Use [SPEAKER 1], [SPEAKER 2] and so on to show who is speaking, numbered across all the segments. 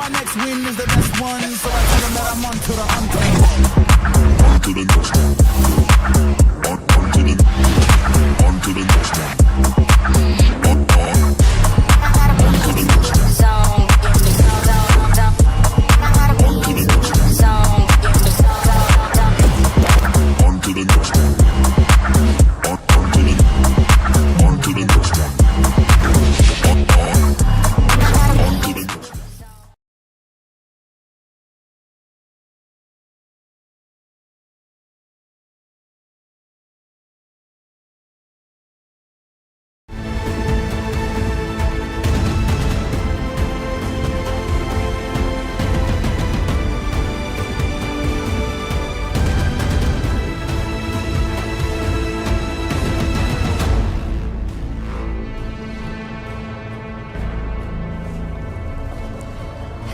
[SPEAKER 1] my next win is the best one, so I tell them that I'm on to the untamed. On to the next one. On to the next one. On to the next one.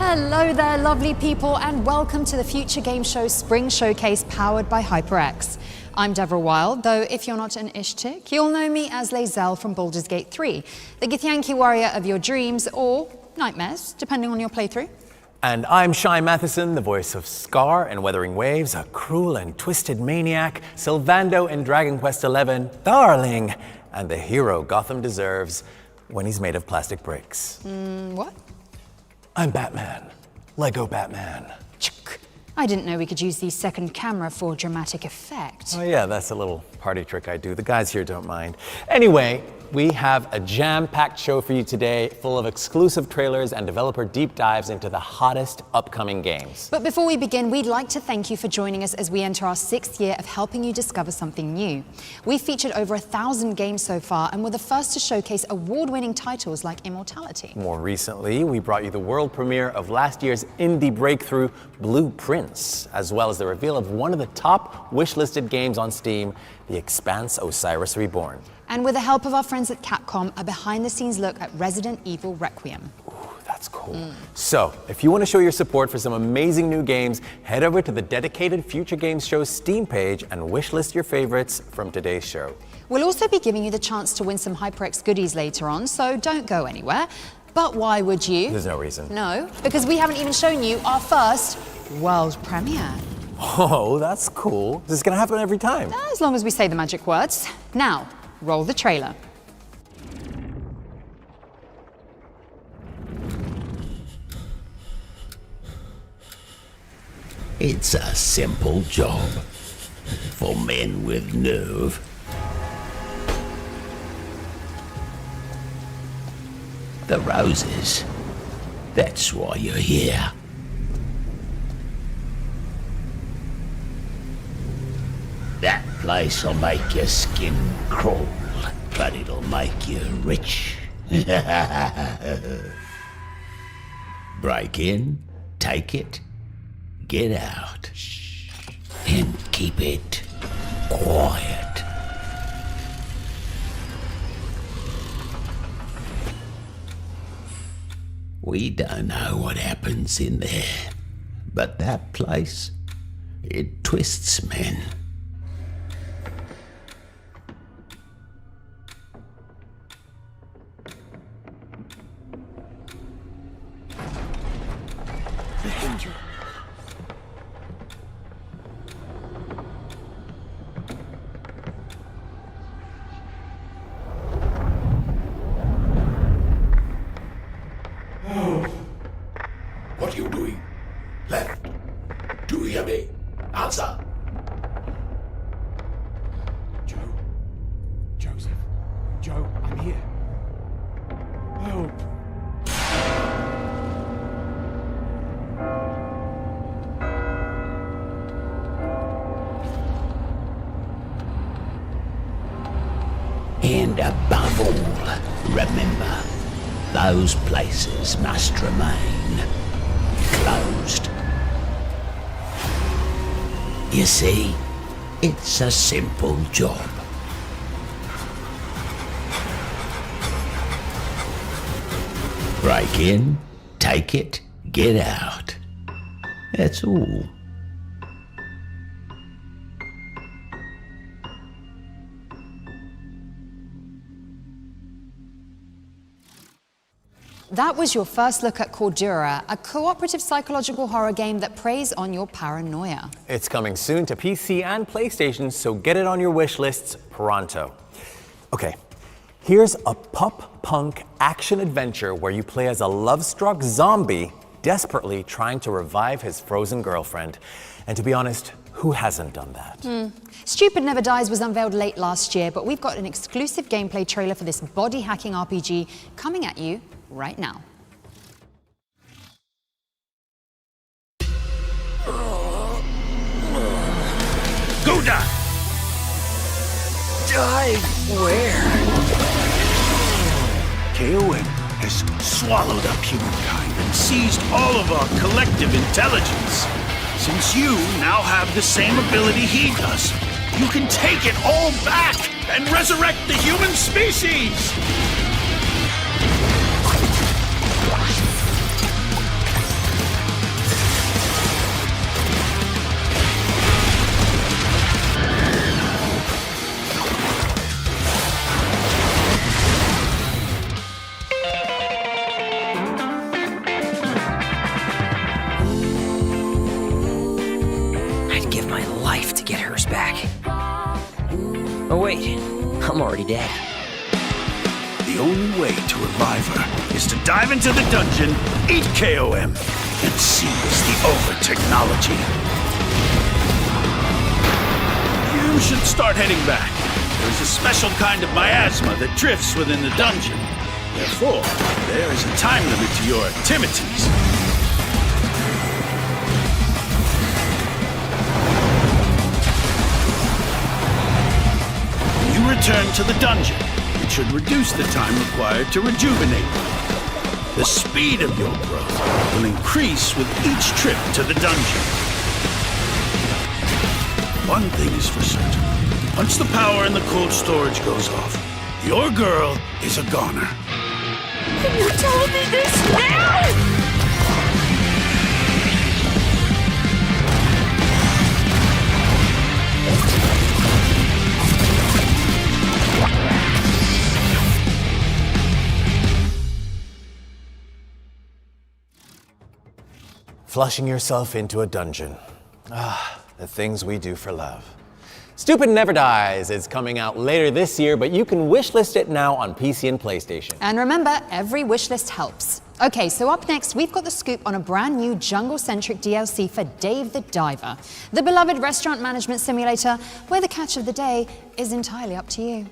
[SPEAKER 2] Hello there, lovely people, and welcome to the Future Game Show Spring Showcase powered by HyperX. I'm Deborah Wild, though if you're not an Ishtik, you'll know me as Lae'zel from Baldur's Gate 3, the Githyanki warrior of your dreams or nightmares, depending on your playthrough.
[SPEAKER 3] And I'm Shai Matheson, the voice of Scar in Weathering Waves, a cruel and twisted maniac, Sylvando in Dragon Quest XI, darling, and the hero Gotham deserves when he's made of plastic bricks.
[SPEAKER 2] What?
[SPEAKER 3] I'm Batman. Lego Batman.
[SPEAKER 2] I didn't know we could use the second camera for dramatic effect.
[SPEAKER 3] Oh yeah, that's a little party trick I do. The guys here don't mind. Anyway, we have a jam-packed show for you today, full of exclusive trailers and developer deep dives into the hottest upcoming games.
[SPEAKER 2] But before we begin, we'd like to thank you for joining us as we enter our 6th year of helping you discover something new. We've featured over 1,000 games so far, and we're the first to showcase award-winning titles like Immortality.
[SPEAKER 3] More recently, we brought you the world premiere of last year's indie breakthrough, Blue Prince, as well as the reveal of one of the top wish-listed games on Steam, The Expanse: Osiris Reborn.
[SPEAKER 2] And with the help of our friends at Capcom, a behind-the-scenes look at Resident Evil Requiem.
[SPEAKER 3] Ooh, that's cool. So, if you want to show your support for some amazing new games, head over to the dedicated Future Games Show Steam page and wishlist your favorites from today's show.
[SPEAKER 2] We'll also be giving you the chance to win some HyperX goodies later on, so don't go anywhere. But why would you?
[SPEAKER 3] There's no reason.
[SPEAKER 2] No, because we haven't even shown you our first world premiere.
[SPEAKER 3] Oh, that's cool. This is gonna happen every time.
[SPEAKER 2] As long as we say the magic words. Now, roll the trailer.
[SPEAKER 4] It's a simple job for men with nerve. The roses. That's why you're here. That place'll make your skin crawl, but it'll make you rich. Break in, take it, get out, and keep it quiet. We don't know what happens in there, but that place, it twists men. What are you doing? Left. Do you hear me? Answer.
[SPEAKER 5] Joseph. Joe, I'm here. Help.
[SPEAKER 4] And above all, remember, those places must remain closed. You see, it's a simple job. Break in, take it, get out. That's all.
[SPEAKER 2] That was your first look at Cordura, a cooperative psychological horror game that preys on your paranoia.
[SPEAKER 3] It's coming soon to PC and PlayStation, so get it on your wish lists pronto. Okay, here's a pop-punk action-adventure where you play as a love-struck zombie desperately trying to revive his frozen girlfriend. And to be honest, who hasn't done that?
[SPEAKER 2] Stupid Never Dies was unveiled late last year, but we've got an exclusive gameplay trailer for this body-hacking RPG coming at you right now.
[SPEAKER 6] Go dive! Dive where? KOM has swallowed up humankind and seized all of our collective intelligence. Since you now have the same ability he does, you can take it all back and resurrect the human species!
[SPEAKER 7] I'd give my life to get hers back. Oh wait, I'm already dead.
[SPEAKER 6] The only way to revive her is to dive into the dungeon, eat KOM, and seize the over-technology. You should start heading back. There's a special kind of miasma that drifts within the dungeon. Therefore, there is a time limit to your activities. Return to the dungeon. It should reduce the time required to rejuvenate. The speed of your growth will increase with each trip to the dungeon. One thing is for certain. Once the power in the cold storage goes off, your girl is a goner.
[SPEAKER 8] You told me this now?
[SPEAKER 3] Flushing yourself into a dungeon. The things we do for love. Stupid Never Dies is coming out later this year, but you can wishlist it now on PC and PlayStation.
[SPEAKER 2] And remember, every wishlist helps. Okay, so up next, we've got the scoop on a brand new jungle-centric DLC for Dave the Diver, the beloved restaurant management simulator, where the catch of the day is entirely up to you.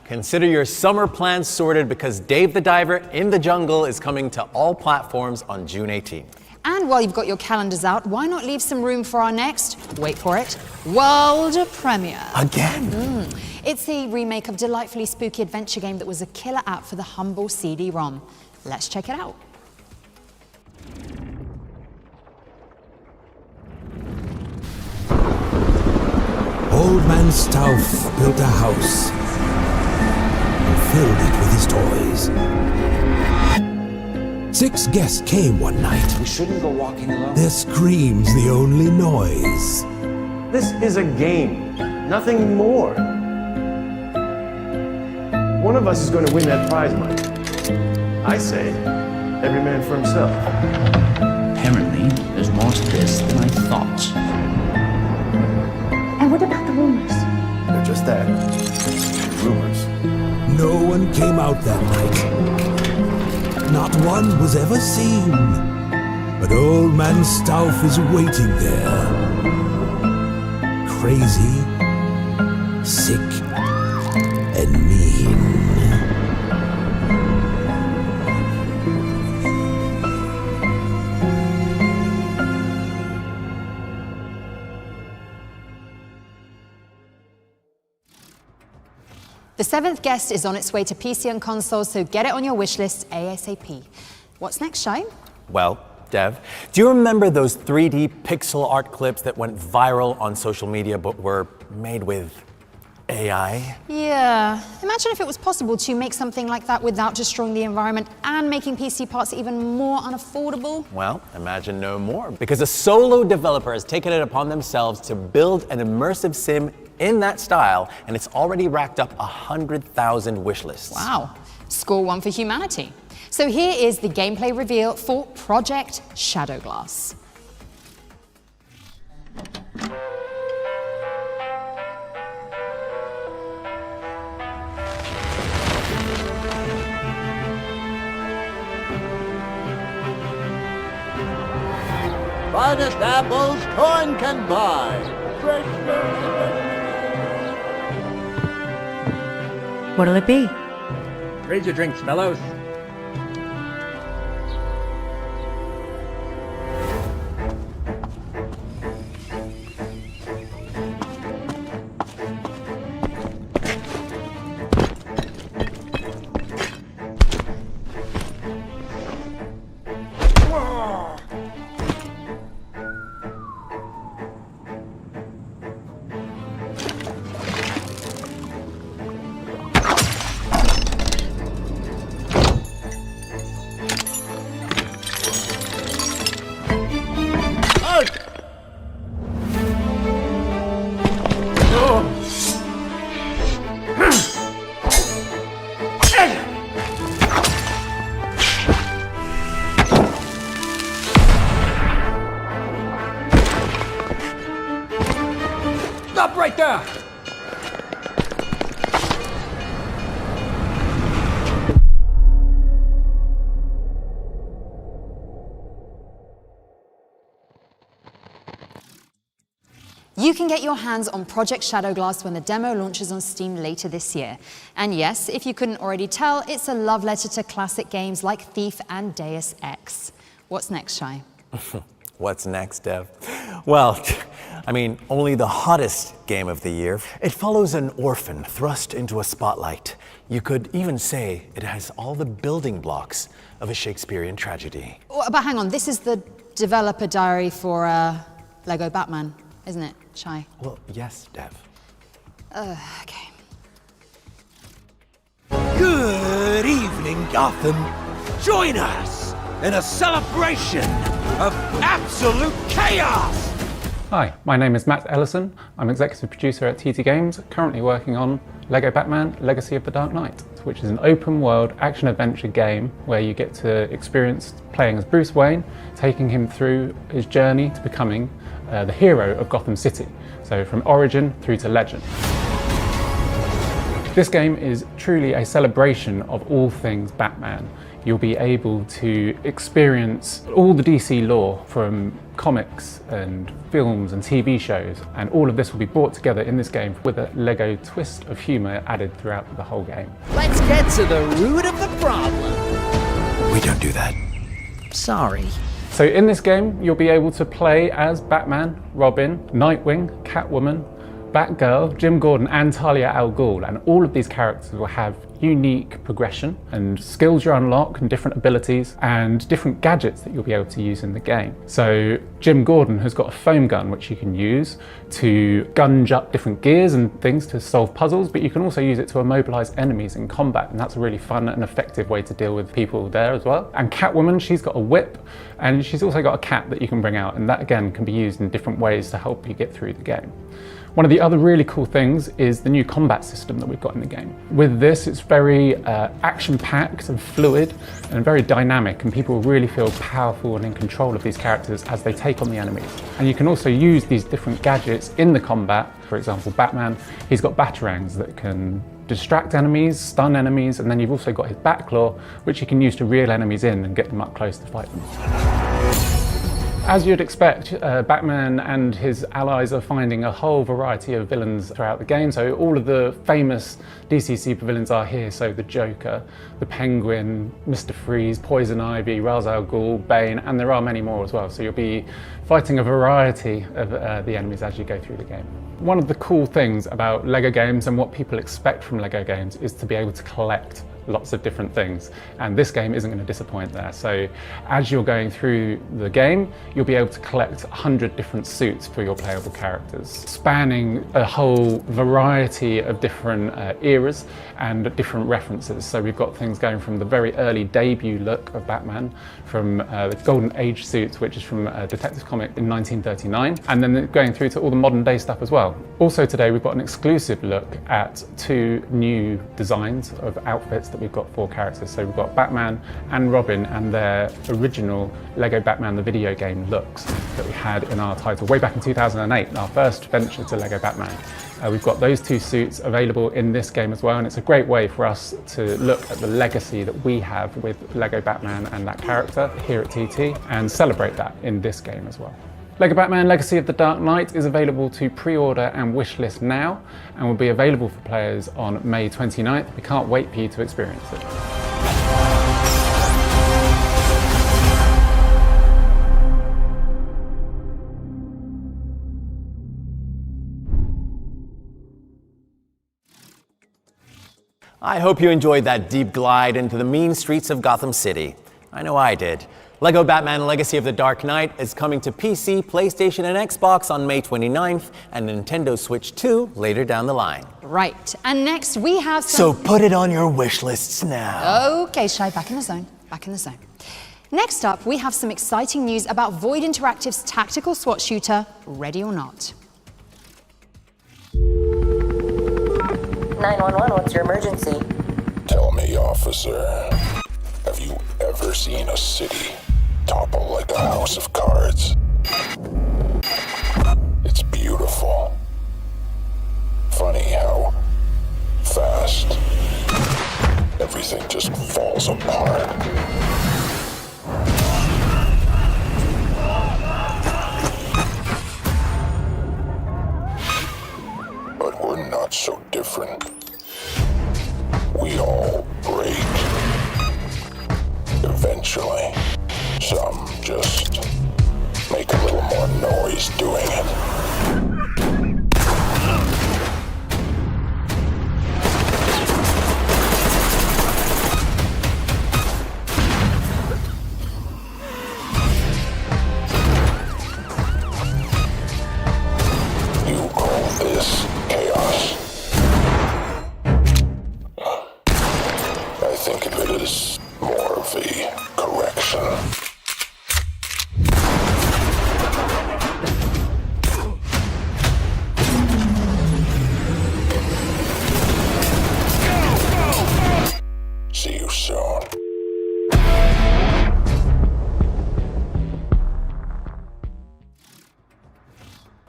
[SPEAKER 3] Consider your summer plans sorted because Dave the Diver in the Jungle is coming to all platforms on June 18th.
[SPEAKER 2] And while you've got your calendars out, why not leave some room for our next, wait for it, world premiere?
[SPEAKER 3] Again?
[SPEAKER 2] It's the remake of delightfully spooky adventure game that was a killer app for the humble CD-ROM. Let's check it out.
[SPEAKER 9] Old Man Stauff built a house and filled it with his toys. 6 guests came one night.
[SPEAKER 10] We shouldn't go walking alone.
[SPEAKER 9] Their screams the only noise.
[SPEAKER 11] This is a game, nothing more. One of us is going to win that prize money. I say, every man for himself.
[SPEAKER 10] Apparently, there's more to this than I thought.
[SPEAKER 8] And what about the rumors?
[SPEAKER 11] They're just that. Rumors.
[SPEAKER 9] No one came out that night. Not one was ever seen. But Old Man Stauff is waiting there. Crazy, sick, and mean.
[SPEAKER 2] The 7th guest is on its way to PC and consoles, so get it on your wish list ASAP. What's next, Shai?
[SPEAKER 3] Well, Dev, do you remember those 3D pixel art clips that went viral on social media but were made with AI?
[SPEAKER 2] Yeah. Imagine if it was possible to make something like that without destroying the environment and making PC parts even more unaffordable.
[SPEAKER 3] Well, imagine no more, because a solo developer has taken it upon themselves to build an immersive sim in that style, and it's already racked up 100,000 wish lists.
[SPEAKER 2] Wow. Score 1 for humanity. So here is the gameplay reveal for Project Shadowglass.
[SPEAKER 12] Finest apples coin can buy.
[SPEAKER 13] What'll it be?
[SPEAKER 5] Raise your drinks, fellows. Stop right there!
[SPEAKER 2] You can get your hands on Project Shadowglass when the demo launches on Steam later this year. And yes, if you couldn't already tell, it's a love letter to classic games like Thief and Deus Ex. What's next, Shai?
[SPEAKER 3] What's next, Dev? Well, I mean, only the hottest game of the year. It follows an orphan thrust into a spotlight. You could even say it has all the building blocks of a Shakespearean tragedy.
[SPEAKER 2] But hang on, this is the developer diary for Lego Batman, isn't it, Shai?
[SPEAKER 3] Well, yes, Dev.
[SPEAKER 2] Okay.
[SPEAKER 12] Good evening, Gotham. Join us in a celebration of absolute chaos!
[SPEAKER 14] Hi, my name is Matt Ellison. I'm executive producer at TT Games, currently working on Lego Batman Legacy of the Dark Knight, which is an open world action-adventure game where you get to experience playing as Bruce Wayne, taking him through his journey to becoming the hero of Gotham City, so from origin through to legend. This game is truly a celebration of all things Batman. You'll be able to experience all the DC lore from comics and films and TV shows, and all of this will be brought together in this game with a Lego twist of humour added throughout the whole game.
[SPEAKER 12] Let's get to the root of the problem.
[SPEAKER 3] We don't do that.
[SPEAKER 7] Sorry.
[SPEAKER 14] So in this game, you'll be able to play as Batman, Robin, Nightwing, Catwoman, Batgirl, Jim Gordon and Talia al Ghul, and all of these characters will have unique progression and skills you unlock and different abilities and different gadgets that you'll be able to use in the game. So Jim Gordon has got a foam gun which you can use to gunge up different gears and things to solve puzzles, but you can also use it to immobilize enemies in combat, and that's a really fun and effective way to deal with people there as well. And Catwoman, she's got a whip and she's also got a cat that you can bring out, and that again can be used in different ways to help you get through the game. One of the other really cool things is the new combat system that we've got in the game. With this, it's very action-packed and fluid and very dynamic, and people really feel powerful and in control of these characters as they take on the enemies. And you can also use these different gadgets in the combat. For example, Batman, he's got batarangs that can distract enemies, stun enemies, and then you've also got his Batclaw, which you can use to reel enemies in and get them up close to fight them. As you'd expect, Batman and his allies are finding a whole variety of villains throughout the game. So all of the famous DC supervillains are here. So the Joker, the Penguin, Mr. Freeze, Poison Ivy, Ra's al Ghul, Bane, and there are many more as well. So you'll be fighting a variety of the enemies as you go through the game. One of the cool things about LEGO games and what people expect from LEGO games is to be able to collect lots of different things, and this game isn't going to disappoint there. So as you're going through the game, you'll be able to collect 100 different suits for your playable characters, spanning a whole variety of different eras and different references. So we've got things going from the very early debut look of Batman, from the Golden Age suits, which is from a Detective comic in 1939, and then going through to all the modern day stuff as well. Also today we've got an exclusive look at 2 new designs of outfits that we've got for characters. So we've got Batman and Robin and their original LEGO Batman the video game looks that we had in our title way back in 2008, our first venture to LEGO Batman. We've got those 2 suits available in this game as well, and it's a great way for us to look at the legacy that we have with LEGO Batman and that character here at TT and celebrate that in this game as well. LEGO Batman Legacy of the Dark Knight is available to pre-order and wishlist now and will be available for players on May 29th. We can't wait for you to experience it.
[SPEAKER 3] I hope you enjoyed that deep glide into the mean streets of Gotham City. I know I did. LEGO Batman Legacy of the Dark Knight is coming to PC, PlayStation, and Xbox on May 29th, and Nintendo Switch 2 later down the line.
[SPEAKER 2] Right, and next we have
[SPEAKER 3] So put it on your wish lists now.
[SPEAKER 2] Okay, Shai, back in the zone, back in the zone. Next up, we have some exciting news about Void Interactive's tactical SWAT shooter, Ready or Not.
[SPEAKER 13] 911, what's your emergency?
[SPEAKER 15] Tell me, officer, have you ever seen a city topple like a house of cards? It's beautiful. Funny how fast everything just falls apart. But we're not so different. We all break. Eventually, some just make a little more noise doing it. You call this chaos? I think of it as more of a correction. See you soon.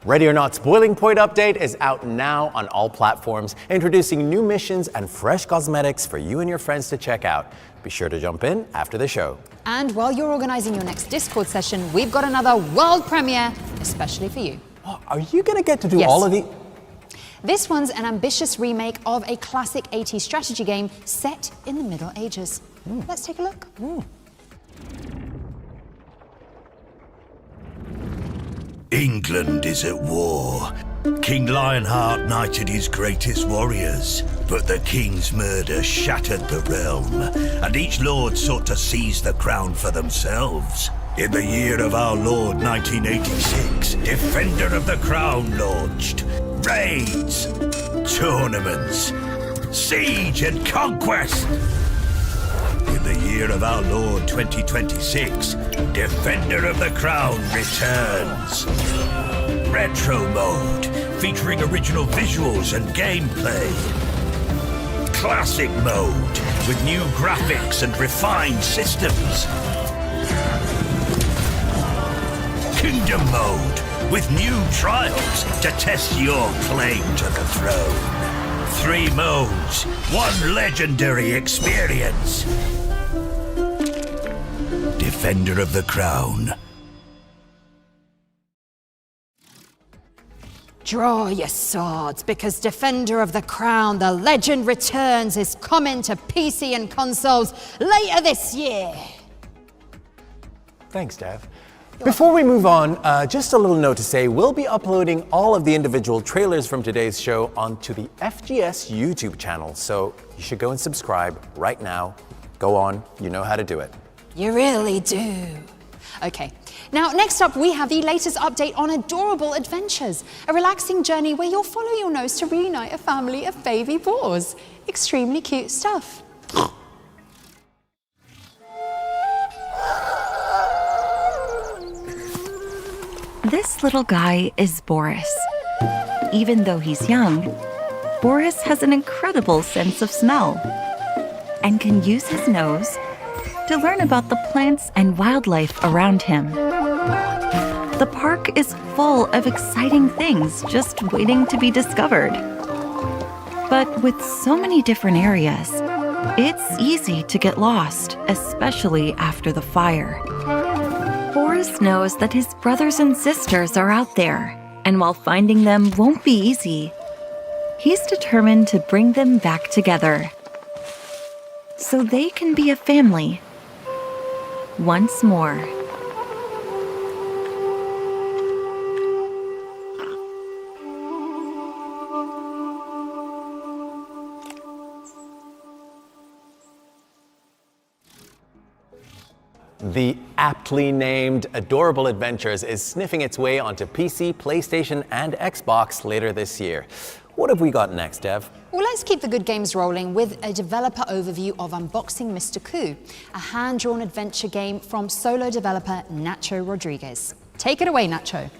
[SPEAKER 3] Ready or Not's Boiling Point update is out now on all platforms, introducing new missions and fresh cosmetics for you and your friends to check out. Be sure to jump in after the show.
[SPEAKER 2] And while you're organizing your next Discord session, we've got another world premiere, especially for you.
[SPEAKER 3] Oh, are you going to get to do all of these?
[SPEAKER 2] This one's an ambitious remake of a classic 80s strategy game set in the Middle Ages. Let's take a look.
[SPEAKER 16] England is at war. King Lionheart knighted his greatest warriors, but the king's murder shattered the realm, and each lord sought to seize the crown for themselves. In the year of our Lord 1986, Defender of the Crown launched. Raids, tournaments, siege and conquest. In the year of our Lord 2026, Defender of the Crown returns. Retro mode, featuring original visuals and gameplay. Classic mode, with new graphics and refined systems. Kingdom mode, with new trials to test your claim to the throne. 3 modes, 1 legendary experience. Defender of the Crown.
[SPEAKER 2] Draw your swords, because Defender of the Crown, The Legend Returns, is coming to PC and consoles later this year.
[SPEAKER 3] Thanks, Dev. Before we move on, just a little note to say we'll be uploading all of the individual trailers from today's show onto the FGS YouTube channel, so you should go and subscribe right now. Go on, you know how to do it.
[SPEAKER 2] You really do. Okay, now next up we have the latest update on Adorable Adventures, a relaxing journey where you'll follow your nose to reunite a family of baby boars. Extremely cute stuff.
[SPEAKER 13] This little guy is Boris. Even though he's young, Boris has an incredible sense of smell and can use his nose to learn about the plants and wildlife around him. The park is full of exciting things just waiting to be discovered. But with so many different areas, it's easy to get lost, especially after the fire. Boris knows that his brothers and sisters are out there, and while finding them won't be easy, he's determined to bring them back together so they can be a family once more.
[SPEAKER 3] The aptly named Adorable Adventures is sniffing its way onto PC, PlayStation, and Xbox later this year. What have we got next, Dev?
[SPEAKER 2] Well, let's keep the good games rolling with a developer overview of Unboxing Mr. Coup, a hand-drawn adventure game from solo developer Nacho Rodriguez. Take it away, Nacho.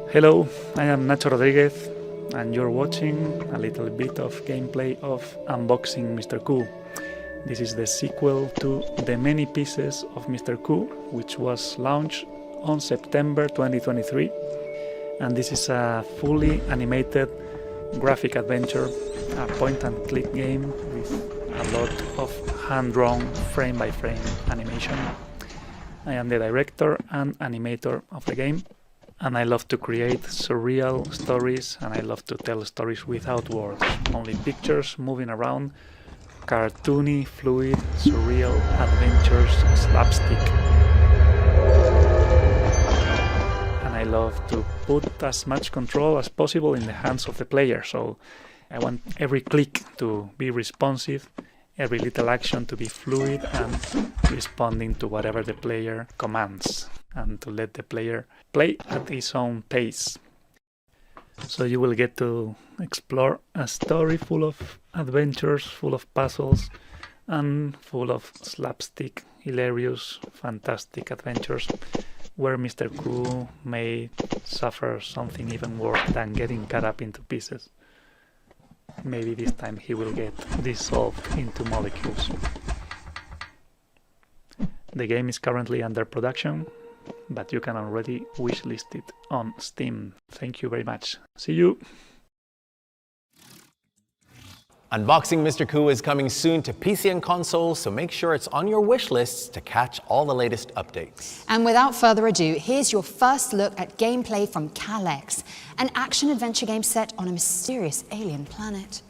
[SPEAKER 17] Hello, I am Nacho Rodriguez, and you're watching a little bit of gameplay of Unboxing Mr. Coup. This is the sequel to The Many Pieces of Mr. Coup, which was launched on September 2023, and this is a fully animated graphic adventure, a point-and-click game with a lot of hand-drawn frame-by-frame animation. I am the director and animator of the game, and I love to create surreal stories, and I love to tell stories without words, only pictures moving around, cartoony, fluid, surreal adventures, slapstick. And I love to put as much control as possible in the hands of the player, so I want every click to be responsive, every little action to be fluid and responding to whatever the player commands, and to let the player play at his own pace. So you will get to explore a story full of adventures, full of puzzles, and full of slapstick, hilarious, fantastic adventures, where Mr. Coup may suffer something even worse than getting cut up into pieces. Maybe this time he will get dissolved into molecules. The game is currently under production, but you can already wishlist it on Steam. Thank you very much. See you!
[SPEAKER 3] Unboxing Mr. Coup is coming soon to PC and consoles, so make sure it's on your wish lists to catch all the latest updates.
[SPEAKER 2] And without further ado, here's your first look at gameplay from Cal-X, an action-adventure game set on a mysterious alien planet.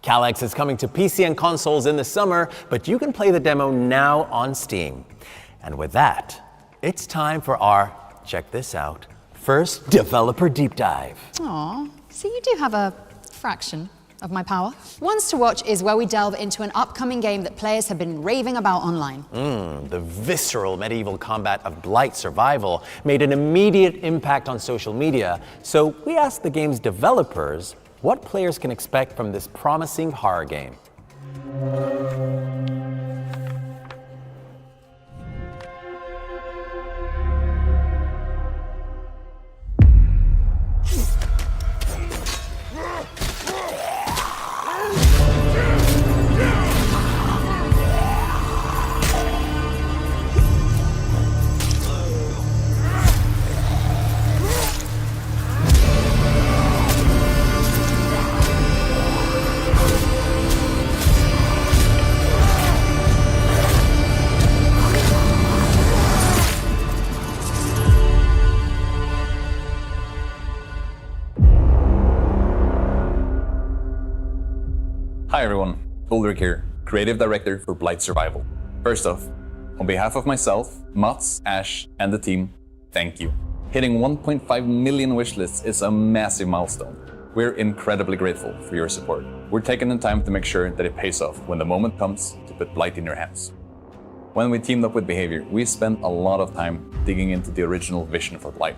[SPEAKER 3] Calyx is coming to PC and consoles in the summer, but you can play the demo now on Steam. And with that, it's time for our, check this out, first developer deep dive.
[SPEAKER 2] Aw, so you do have a fraction of my power. Ones to Watch is where we delve into an upcoming game that players have been raving about online.
[SPEAKER 3] The visceral medieval combat of Blight Survival made an immediate impact on social media, so we asked the game's developers what players can expect from this promising horror game.
[SPEAKER 18] Hi everyone, Ulrich here, Creative Director for Blight Survival. First off, on behalf of myself, Mats, Ash, and the team, thank you. Hitting 1.5 million wishlists is a massive milestone. We're incredibly grateful for your support. We're taking the time to make sure that it pays off when the moment comes to put Blight in your hands. When we teamed up with Behavior, we spent a lot of time digging into the original vision for Blight.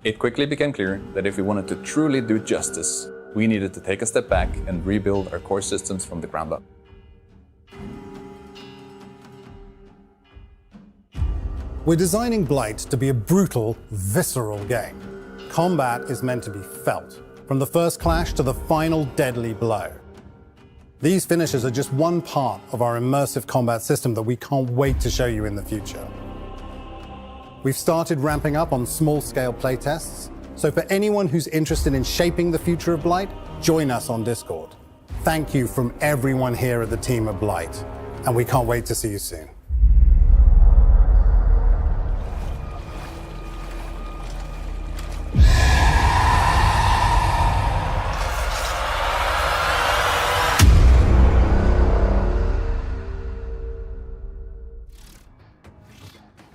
[SPEAKER 18] It quickly became clear that if we wanted to truly do justice, we needed to take a step back and rebuild our core systems from the ground up.
[SPEAKER 19] We're designing Blight to be a brutal, visceral game. Combat is meant to be felt, from the first clash to the final deadly blow. These finishes are just one part of our immersive combat system that we can't wait to show you in the future. We've started ramping up on small-scale playtests, so for anyone who's interested in shaping the future of Blight, join us on Discord. Thank you from everyone here at the team at Blight, and we can't wait to see you soon.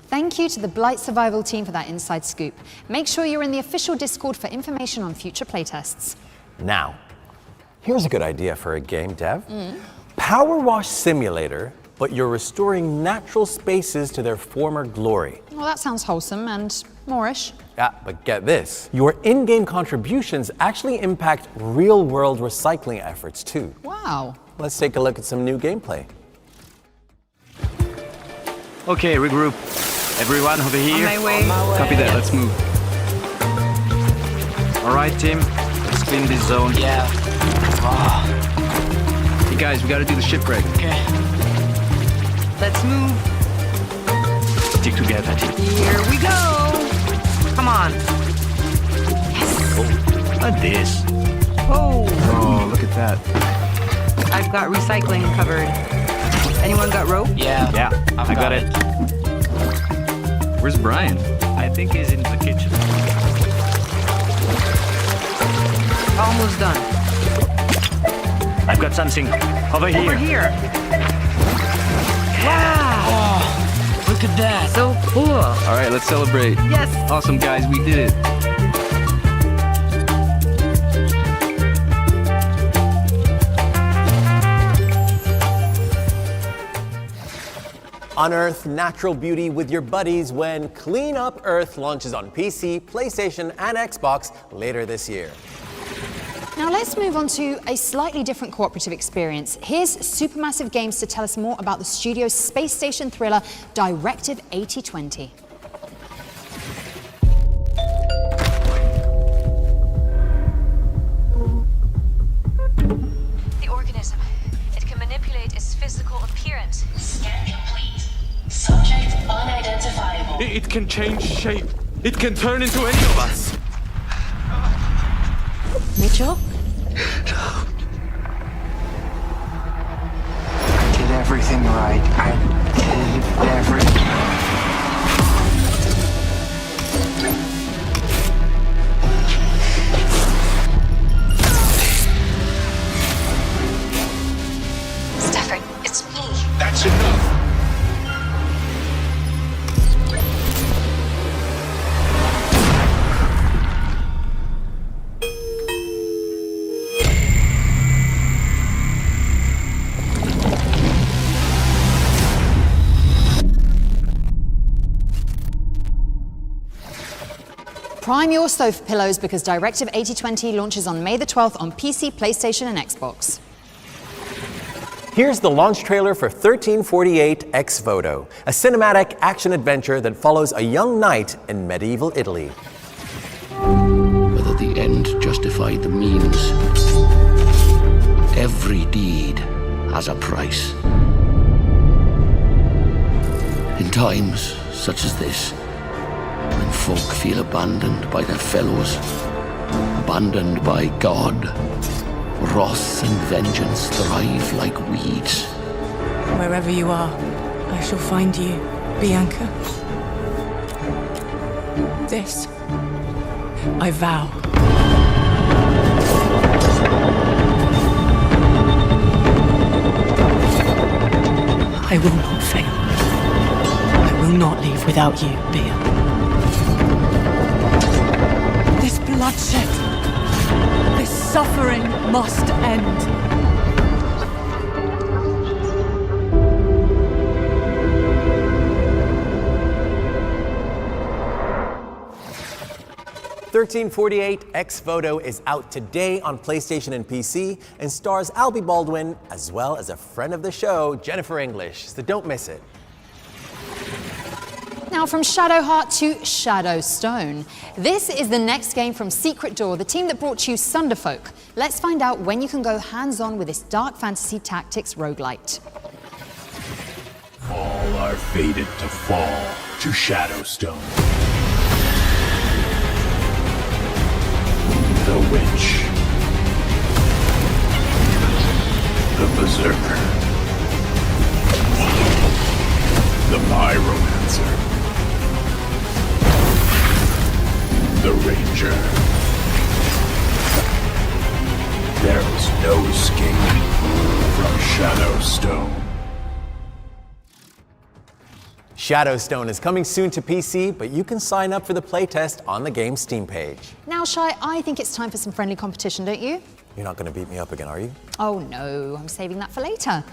[SPEAKER 2] Thank you to the Blight Survival team for that inside scoop. Make sure you're in the official Discord for information on future playtests.
[SPEAKER 3] Now, here's a good idea for a game dev. Power Wash Simulator, but you're restoring natural spaces to their former glory.
[SPEAKER 2] Well, that sounds wholesome and Moorish.
[SPEAKER 3] Yeah, but get this. Your in-game contributions actually impact real-world recycling efforts too.
[SPEAKER 2] Wow.
[SPEAKER 3] Let's take a look at some new gameplay.
[SPEAKER 20] Okay, regroup. Everyone over here.
[SPEAKER 8] On my way.
[SPEAKER 20] Copy that, let's move. Alright, team. Let's clean this zone.
[SPEAKER 7] Yeah.
[SPEAKER 20] Hey guys, we gotta do the shipwreck.
[SPEAKER 7] Okay.
[SPEAKER 8] Let's move.
[SPEAKER 20] Stick together, team.
[SPEAKER 8] Here we go. Come on.
[SPEAKER 20] Oh, not this.
[SPEAKER 8] Whoa.
[SPEAKER 20] Oh, look at that.
[SPEAKER 8] I've got recycling covered. Anyone got rope?
[SPEAKER 7] Yeah.
[SPEAKER 20] Yeah, I got it. Where's Brian?
[SPEAKER 10] I think he's in the kitchen.
[SPEAKER 8] Almost done.
[SPEAKER 20] I've got something. Over here.
[SPEAKER 8] Over here. Wow.
[SPEAKER 7] Oh, look at that.
[SPEAKER 8] So cool.
[SPEAKER 20] Alright, let's celebrate.
[SPEAKER 8] Yes.
[SPEAKER 20] Awesome, guys, we did it.
[SPEAKER 3] Unearth natural beauty with your buddies when Clean Up Earth launches on PC, PlayStation, and Xbox later this year.
[SPEAKER 2] Now let's move on to a slightly different cooperative experience. Here's Supermassive Games to tell us more about the studio's space station thriller, Directive 8020.
[SPEAKER 21] The organism. It can manipulate its physical appearance.
[SPEAKER 22] Scan complete. Subject unidentifiable.
[SPEAKER 23] It can change shape. It can turn into any of us.
[SPEAKER 2] Mitchell?
[SPEAKER 24] I did everything right. I did everything.
[SPEAKER 2] prime your sofa pillows because Directive 8020 launches on May the 12th on PC, PlayStation and Xbox.
[SPEAKER 3] Here's the launch trailer for 1348 Ex Voto, a cinematic action-adventure that follows a young knight in medieval Italy.
[SPEAKER 1] Whether the end justified the means, every deed has a price. In times such as this, when folk feel abandoned by their fellows, abandoned by God, wrath and vengeance thrive like weeds.
[SPEAKER 4] Wherever you are, I shall find you, Bianca. This, I vow. I will not fail. I will not leave without you, Bia. This bloodshed, this suffering must end.
[SPEAKER 3] "1348 Ex Voto" is out today on PlayStation and PC and stars Albie Baldwin as well as a friend of the show, Jennifer English, so don't miss it.
[SPEAKER 2] Now from Shadowheart to Shadowstone. This is the next game from Secret Door, the team that brought you Sunderfolk. Let's find out when you can go hands-on with this dark fantasy tactics roguelite.
[SPEAKER 15] All are fated to fall to Shadowstone. The Witch, the Berserker, the Pyromancer, the Ranger. There is no escape from Shadowstone.
[SPEAKER 3] Shadowstone is coming soon to PC, but you can sign up for the playtest on the game's Steam page.
[SPEAKER 2] Now, Shai, I think it's time for some friendly competition, don't you?
[SPEAKER 3] You're not going to beat me up again, are you?
[SPEAKER 2] Oh no, I'm saving that for later.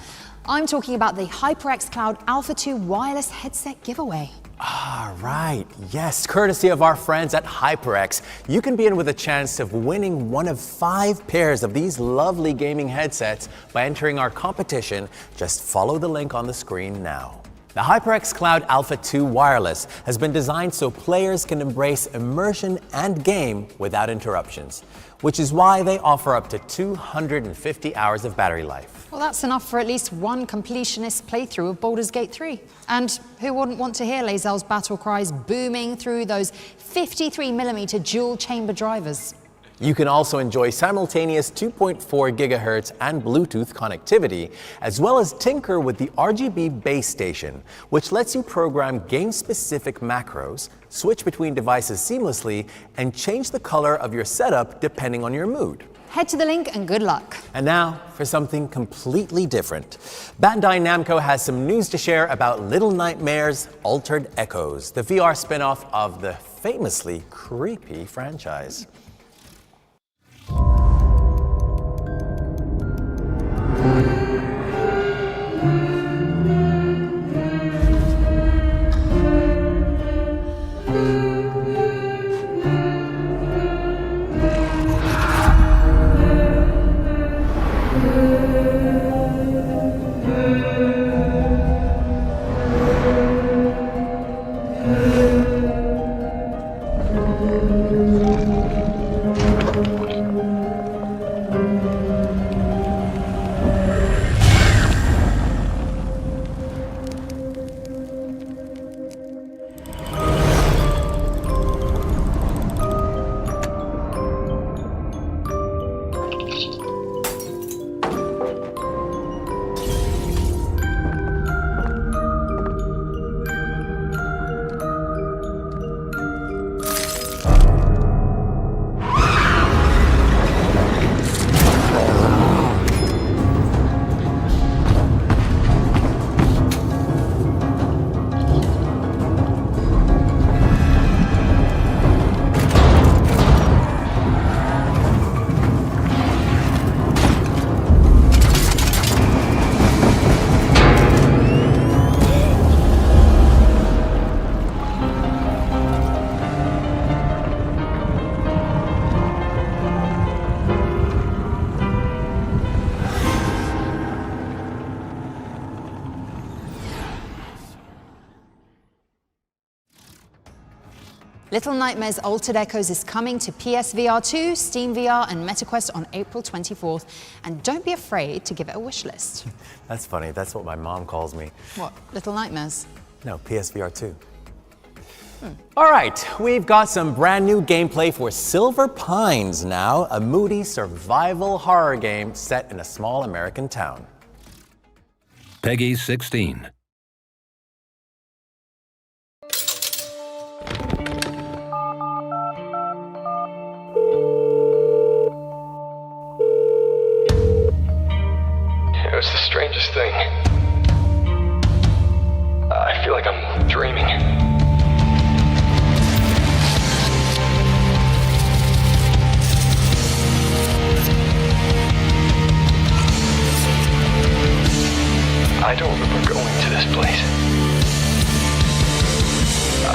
[SPEAKER 2] I'm talking about the HyperX Cloud Alpha 2 wireless headset giveaway.
[SPEAKER 3] Ah, right. Yes, courtesy of our friends at HyperX, you can be in with a chance of winning one of 5 pairs of these lovely gaming headsets by entering our competition. Just follow the link on the screen now. The HyperX Cloud Alpha 2 Wireless has been designed so players can embrace immersion and game without interruptions, which is why they offer up to 250 hours of battery life.
[SPEAKER 2] Well, that's enough for at least one completionist playthrough of Baldur's Gate 3. And who wouldn't want to hear Lae'zel's battle cries booming through those 53mm dual chamber drivers?
[SPEAKER 3] You can also enjoy simultaneous 2.4 GHz and Bluetooth connectivity, as well as tinker with the RGB base station, which lets you program game-specific macros, switch between devices seamlessly, and change the color of your setup depending on your mood.
[SPEAKER 2] Head to the link and good luck.
[SPEAKER 3] And now for something completely different. Bandai Namco has some news to share about Little Nightmares Altered Echoes, the VR spin-off of the famously creepy franchise.
[SPEAKER 2] Little Nightmares Altered Echoes is coming to PSVR 2, Steam VR, and MetaQuest on April 24th. And don't be afraid to give it a wish list.
[SPEAKER 3] That's funny. That's what my mom calls me.
[SPEAKER 2] What, Little Nightmares?
[SPEAKER 3] No, PSVR 2. All right, we've got some brand new gameplay for Silver Pines now, a moody survival horror game set in a small American town.
[SPEAKER 5] Peggy 16.
[SPEAKER 23] It was the strangest thing. I feel like I'm dreaming. I don't remember going to this place.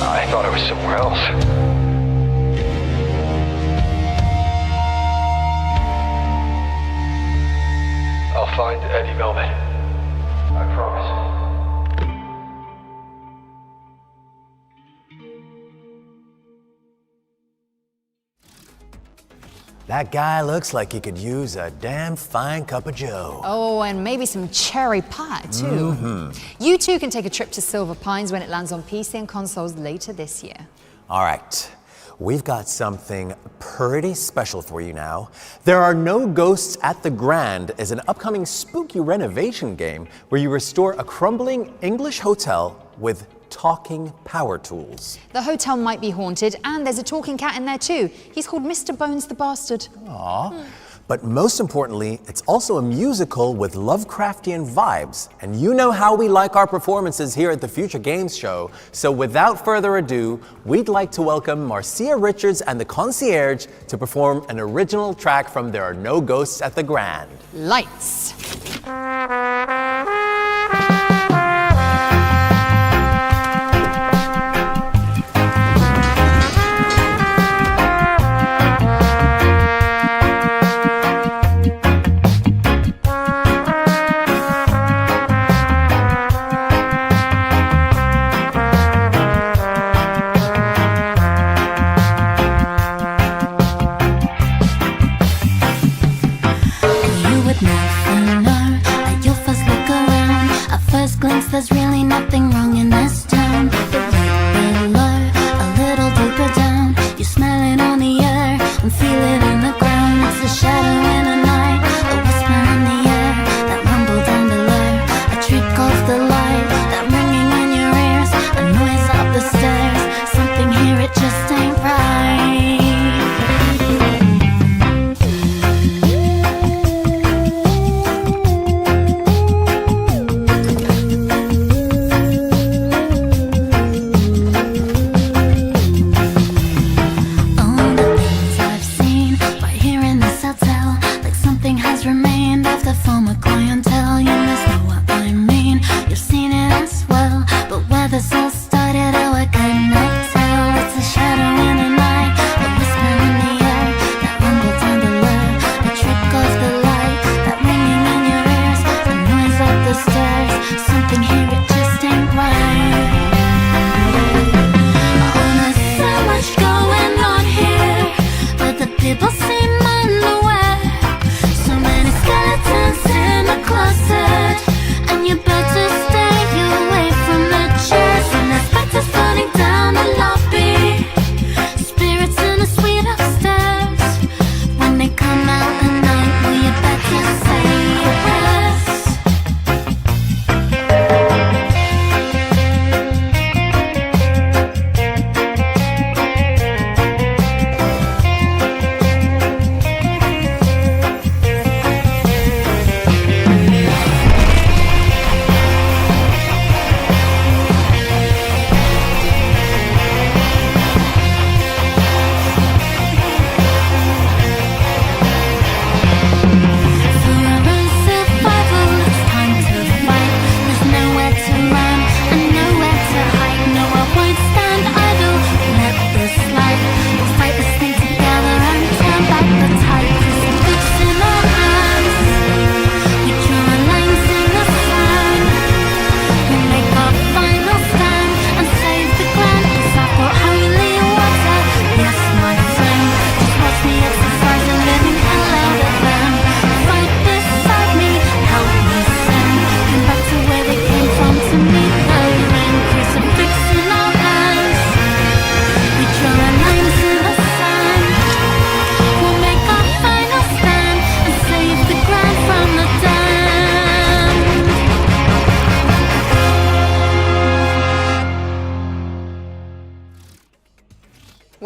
[SPEAKER 23] I thought I was somewhere else. I'll find Eddie Velvet. I promise.
[SPEAKER 3] That guy looks like he could use a damn fine cup of joe.
[SPEAKER 2] Oh, and maybe some cherry pie, too. You too can take a trip to Silver Pines when it lands on PC and consoles later this year.
[SPEAKER 3] All right, we've got something pretty special for you now. There Are No Ghosts at the Grand is an upcoming spooky renovation game where you restore a crumbling English hotel with talking power tools.
[SPEAKER 2] The hotel might be haunted, and there's a talking cat in there too. He's called Mr. Bones the Bastard.
[SPEAKER 3] Aww. But most importantly, it's also a musical with Lovecraftian vibes. And you know how we like our performances here at the Future Games Show. So without further ado, we'd like to welcome Marcia Richards and the Concierge to perform an original track from There Are No Ghosts at the Grand.
[SPEAKER 2] Lights.
[SPEAKER 6] There's really nothing wrong in this town. The light below, a little deeper down. You smell it on the air and feel it in the ground. It's a shadow in the night, a whisper in the air, that rumble down below, a trick of the light, that ringing in your ears, a noise up the stairs. Something here, it just ain't right.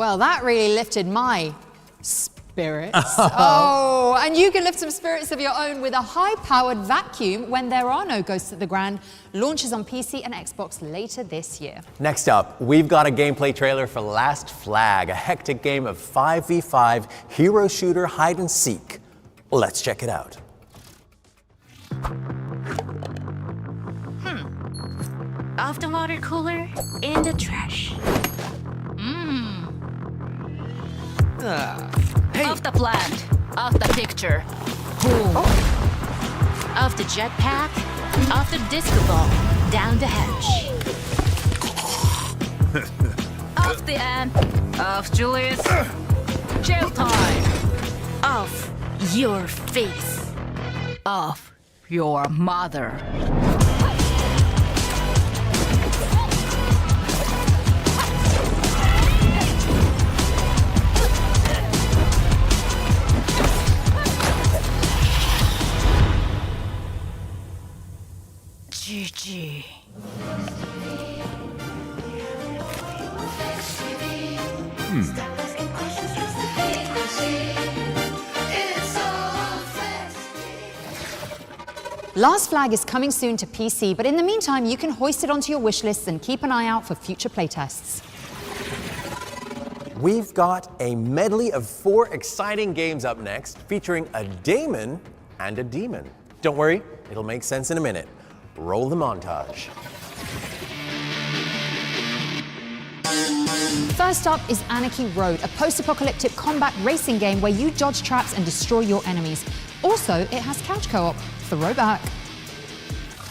[SPEAKER 2] Well, that really lifted my spirits. Oh, and you can lift some spirits of your own with a high-powered vacuum when there are no ghosts at the Grand. Launches on PC and Xbox later this year.
[SPEAKER 3] Next up, we've got a gameplay trailer for Last Flag, a hectic game of 5v5 hero shooter hide and seek. Let's check it out.
[SPEAKER 6] Off the water cooler, in the trash.
[SPEAKER 7] Hey.
[SPEAKER 6] Off the plant, off the picture. Off the jetpack, off the disco ball, down the hatch. Off the amp, off Julius. Jail time. Off your face. Off your mother. GG.
[SPEAKER 2] Last Flag is coming soon to PC, but in the meantime, you can hoist it onto your wish lists and keep an eye out for future playtests.
[SPEAKER 3] We've got a medley of 4 exciting games up next, featuring a daemon and a demon. Don't worry, it'll make sense in a minute. Roll the montage.
[SPEAKER 2] First up is Anarchy Road, a post-apocalyptic combat racing game where you dodge traps and destroy your enemies. Also, it has couch co-op. Throwback.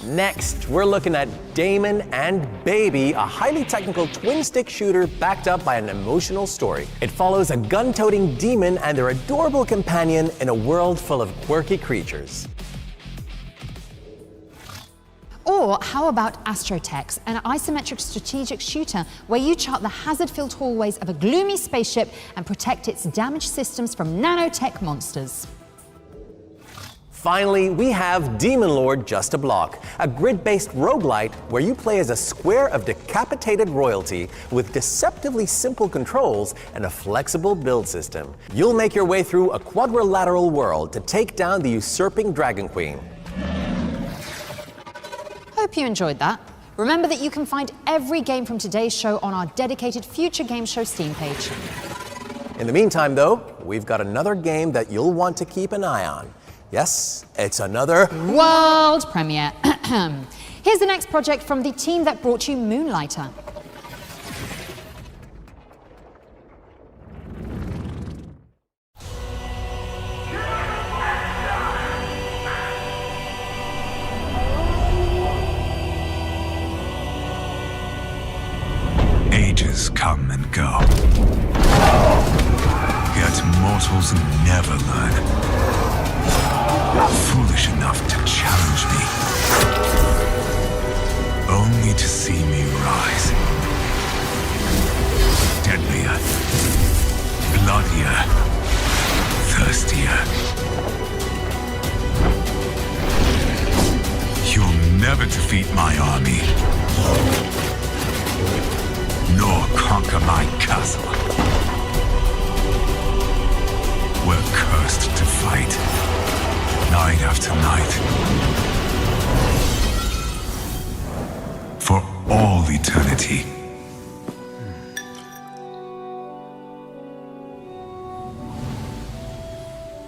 [SPEAKER 3] Next, we're looking at Daemon and Baby, a highly technical twin-stick shooter backed up by an emotional story. It follows a gun-toting demon and their adorable companion in a world full of quirky creatures.
[SPEAKER 2] Or how about Astrotex, an isometric strategic shooter where you chart the hazard-filled hallways of a gloomy spaceship and protect its damaged systems from nanotech monsters.
[SPEAKER 3] Finally, we have Demon Lord Just a Block, a grid-based roguelite where you play as a square of decapitated royalty with deceptively simple controls and a flexible build system. You'll make your way through a quadrilateral world to take down the usurping Dragon Queen.
[SPEAKER 2] Hope you enjoyed that. Remember that you can find every game from today's show on our dedicated Future Game Show Steam page.
[SPEAKER 3] In the meantime, though, we've got another game that you'll want to keep an eye on. Yes, it's another
[SPEAKER 2] world premiere. Here's the next project from the team that brought you Moonlighter.
[SPEAKER 16] Ages come and go. Yet mortals never learn. Foolish enough to challenge me, only to see me rise. Deadlier, bloodier, thirstier. You'll never defeat my army, nor conquer my castle. We're cursed to fight. Night after night. For all eternity.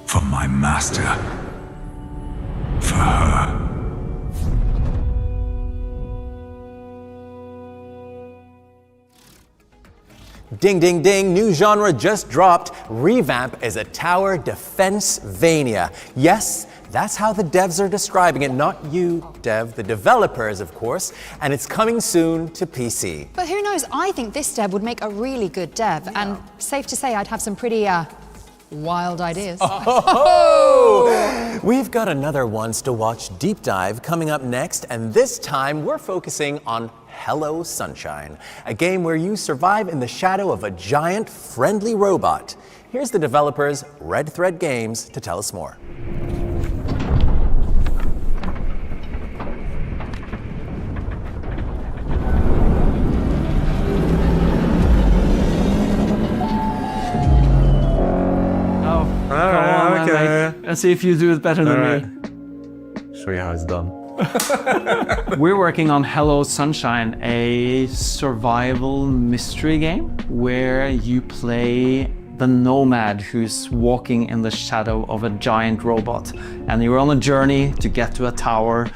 [SPEAKER 16] For my master. For her.
[SPEAKER 3] Ding, ding, ding, new genre just dropped. Revamp is a tower defense-vania. Yes, that's how the devs are describing it, not you, Dev, the developers, of course, and it's coming soon to PC.
[SPEAKER 2] But who knows, I think this dev would make a really good dev, and safe to say I'd have some pretty, wild ideas.
[SPEAKER 3] Oh! We've got another Ones to Watch deep dive coming up next, and this time we're focusing on Hello Sunshine, a game where you survive in the shadow of a giant, friendly robot. Here's the developers, Red Thread Games, to tell us more.
[SPEAKER 9] and see if you do it better than me.
[SPEAKER 11] Show you how it's done.
[SPEAKER 9] We're working on Hello Sunshine, a survival mystery game where you play the nomad who's walking in the shadow of a giant robot. And you're on a journey to get to a tower,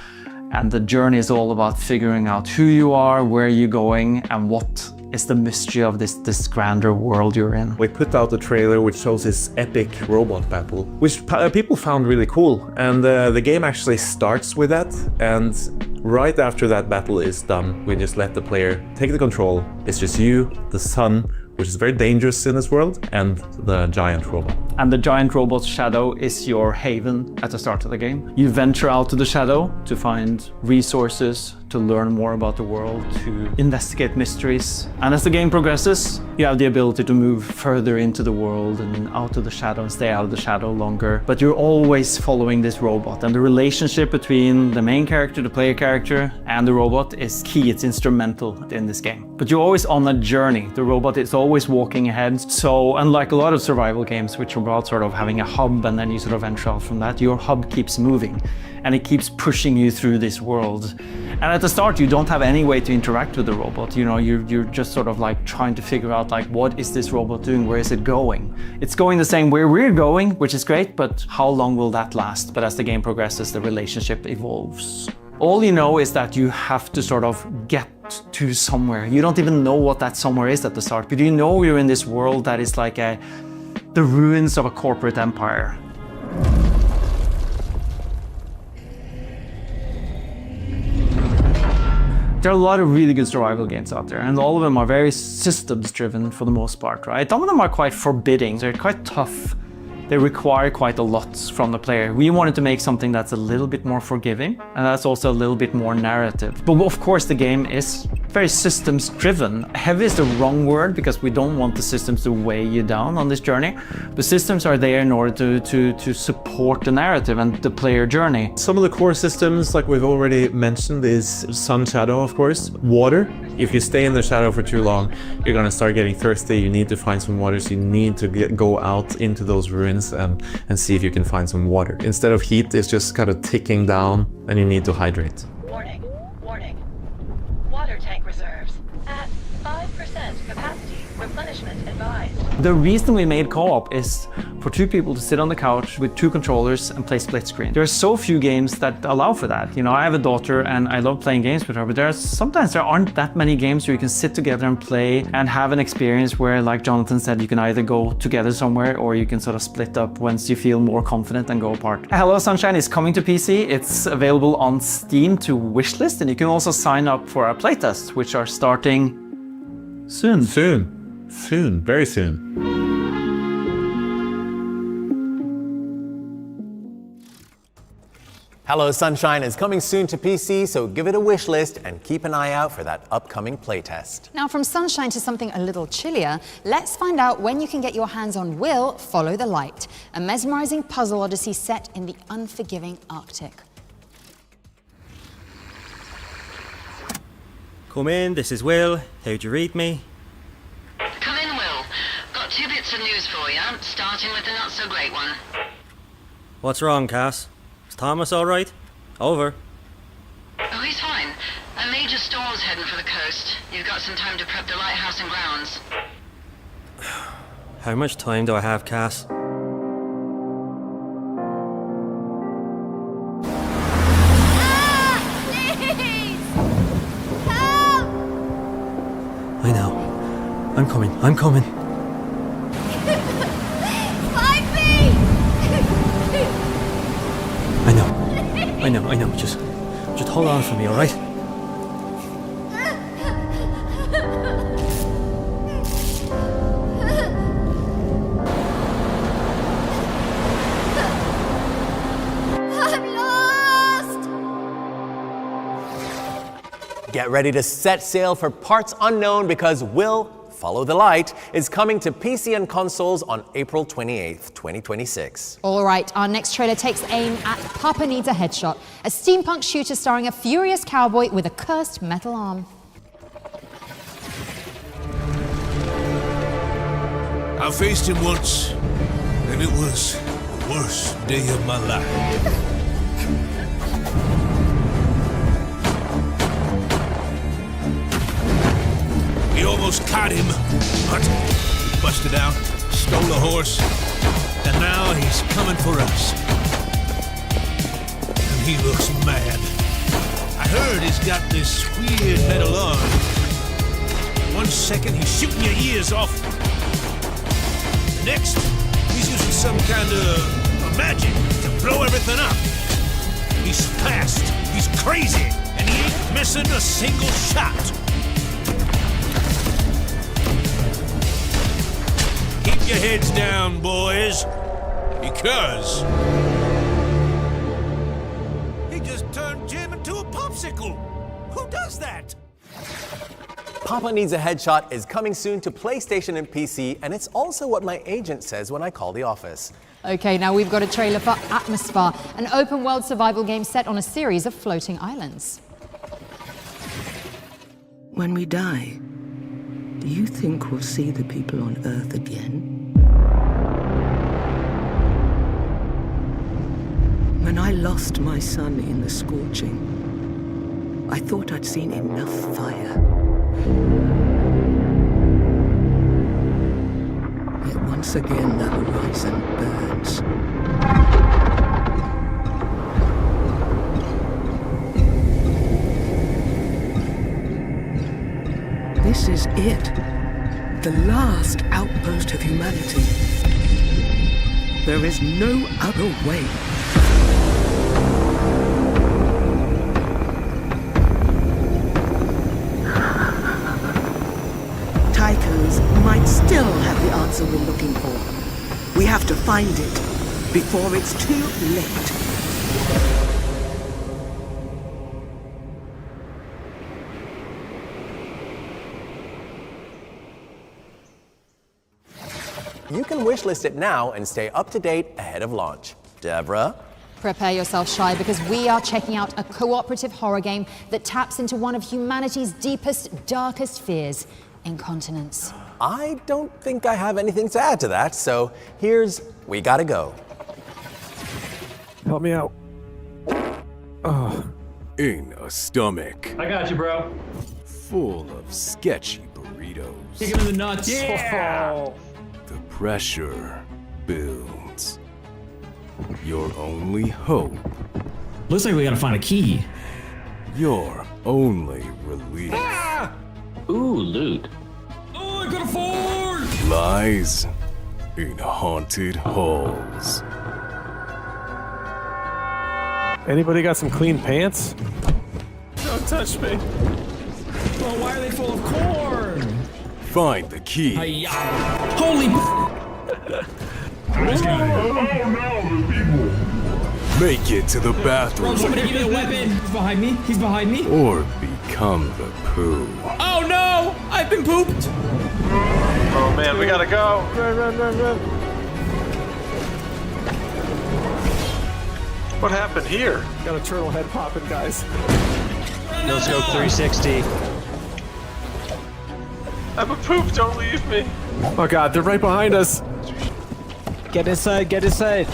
[SPEAKER 9] and the journey is all about figuring out who you are, where you're going, and what is the mystery of this grander world you're in.
[SPEAKER 11] We put out a trailer which shows this epic robot battle, which people found really cool. And the game actually starts with that. And right after that battle is done, we just let the player take the control. It's just you, the sun, which is very dangerous in this world, and the giant robot.
[SPEAKER 9] And the giant robot's shadow is your haven at the start of the game. You venture out to the shadow to find resources, to learn more about the world, to investigate mysteries. And as the game progresses, you have the ability to move further into the world and out of the shadow and stay out of the shadow longer. But you're always following this robot, and the relationship between the main character, the player character, and the robot is key. It's instrumental in this game. But you're always on a journey. The robot is always walking ahead. So unlike a lot of survival games, which are about sort of having a hub and then you sort of venture out from that, your hub keeps moving and it keeps pushing you through this world. And at the start, you don't have any way to interact with the robot. You know, you're just sort of like trying to figure out like, what is this robot doing? Where is it going? It's going the same way we're going, which is great, but how long will that last? But as the game progresses, the relationship evolves. All you know is that you have to sort of get to somewhere. You don't even know what that somewhere is at the start, but you know you're in this world that is like the ruins of a corporate empire. There are a lot of really good survival games out there, and all of them are very systems driven for the most part, right? Some of them are quite forbidding, they're quite tough. They require quite a lot from the player. We wanted to make something that's a little bit more forgiving, and that's also a little bit more narrative. But of course the game is very systems driven. Heavy is the wrong word because we don't want the systems to weigh you down on this journey. The systems are there in order to support the narrative and the player journey.
[SPEAKER 11] Some of the core systems, like we've already mentioned, is sun shadow, of course. Water. If you stay in the shadow for too long, you're gonna start getting thirsty. You need to find some water, so you need to go out into those ruins and see if you can find some water. Instead of heat, it's just kind of ticking down and you need to hydrate.
[SPEAKER 22] Warning, warning. Water tank reserves at 5% capacity. Replenishment advised.
[SPEAKER 9] The reason we made co-op is for two people to sit on the couch with two controllers and play split screen. There are so few games that allow for that. You know, I have a daughter and I love playing games with her, but sometimes there aren't that many games where you can sit together and play and have an experience where, like Jonathan said, you can either go together somewhere or you can sort of split up once you feel more confident and go apart. Hello Sunshine is coming to PC. It's available on Steam to wishlist, and you can also sign up for our playtests, which are starting soon.
[SPEAKER 11] Soon, very soon.
[SPEAKER 3] Hello Sunshine is coming soon to PC, so give it a wish list and keep an eye out for that upcoming playtest.
[SPEAKER 2] Now, from sunshine to something a little chillier, let's find out when you can get your hands on Will, Follow the Light, a mesmerizing puzzle odyssey set in the unforgiving Arctic.
[SPEAKER 12] Come in, this is Will. How'd you read me?
[SPEAKER 21] Come in, Will. Got 2 bits of news for you, starting with the not-so-great one.
[SPEAKER 12] What's wrong, Cass? Is Thomas alright? Over.
[SPEAKER 21] Oh, he's fine. A major storm's heading for the coast. You've got some time to prep the lighthouse and grounds.
[SPEAKER 12] How much time do I have, Cass? I know. I'm coming. I know. Just hold on for me, alright?
[SPEAKER 2] I'm lost!
[SPEAKER 3] Get ready to set sail for parts unknown because Will, Follow the Light is coming to PC and consoles on April 28th, 2026.
[SPEAKER 2] All right, our next trailer takes aim at Papa Needs a Headshot, a steampunk shooter starring a furious cowboy with a cursed metal arm.
[SPEAKER 14] I faced him once, and it was
[SPEAKER 16] worst day of my life. We almost caught him, but he busted out, stole a horse, and now he's coming for us. And he looks mad. I heard he's got this weird metal arm. One second he's shooting your ears off. The next, he's using some kind of magic to blow everything up. He's fast, he's crazy, and he ain't missing a single shot. Keep your heads down, boys, because he just turned Jim into a popsicle. Who does that?
[SPEAKER 3] Papa Needs a Headshot is coming soon to PlayStation and PC, and it's also what my agent says when I call the office.
[SPEAKER 2] Okay, now we've got a trailer for Atmosphere, an open-world survival game set on a series of floating islands.
[SPEAKER 13] When we die, do you think we'll see the people on Earth again? When I lost my son in the scorching, I thought I'd seen enough fire. Yet once again the horizon burns. This is it. The last outpost of humanity. There is no other way. Tychos might still have the answer we're looking for. We have to find it before it's too late.
[SPEAKER 3] You can wishlist it now and stay up to date ahead of launch. Deborah?
[SPEAKER 2] Prepare yourself, Shy, because we are checking out a cooperative horror game that taps into one of humanity's deepest, darkest fears, incontinence.
[SPEAKER 3] I don't think I have anything to add to that, so here's We Gotta Go.
[SPEAKER 11] Help me out.
[SPEAKER 14] In a stomach
[SPEAKER 20] I got you, bro.
[SPEAKER 14] full of sketchy burritos.
[SPEAKER 20] Kick him in the nuts.
[SPEAKER 14] Yeah! The pressure builds. Your only hope.
[SPEAKER 20] Looks like we gotta find a key.
[SPEAKER 14] Your only relief.
[SPEAKER 20] Ooh, loot. Oh, I got a forge!
[SPEAKER 14] Lies in haunted halls.
[SPEAKER 11] Anybody got some clean pants?
[SPEAKER 20] Don't touch me. Oh, why are they full of corn?
[SPEAKER 14] Find the key.
[SPEAKER 20] Holy
[SPEAKER 14] Make it to the bathroom.
[SPEAKER 20] Bro, somebody give me a weapon. He's behind me. He's behind me.
[SPEAKER 14] Or become the poo.
[SPEAKER 20] Oh no! I've been pooped!
[SPEAKER 11] Oh man, we gotta go. Run. What happened here? Got a turtle head popping, guys.
[SPEAKER 20] No scope 360.
[SPEAKER 11] I'm a poop, don't leave me. Oh god, they're right behind us.
[SPEAKER 20] Get inside, get inside.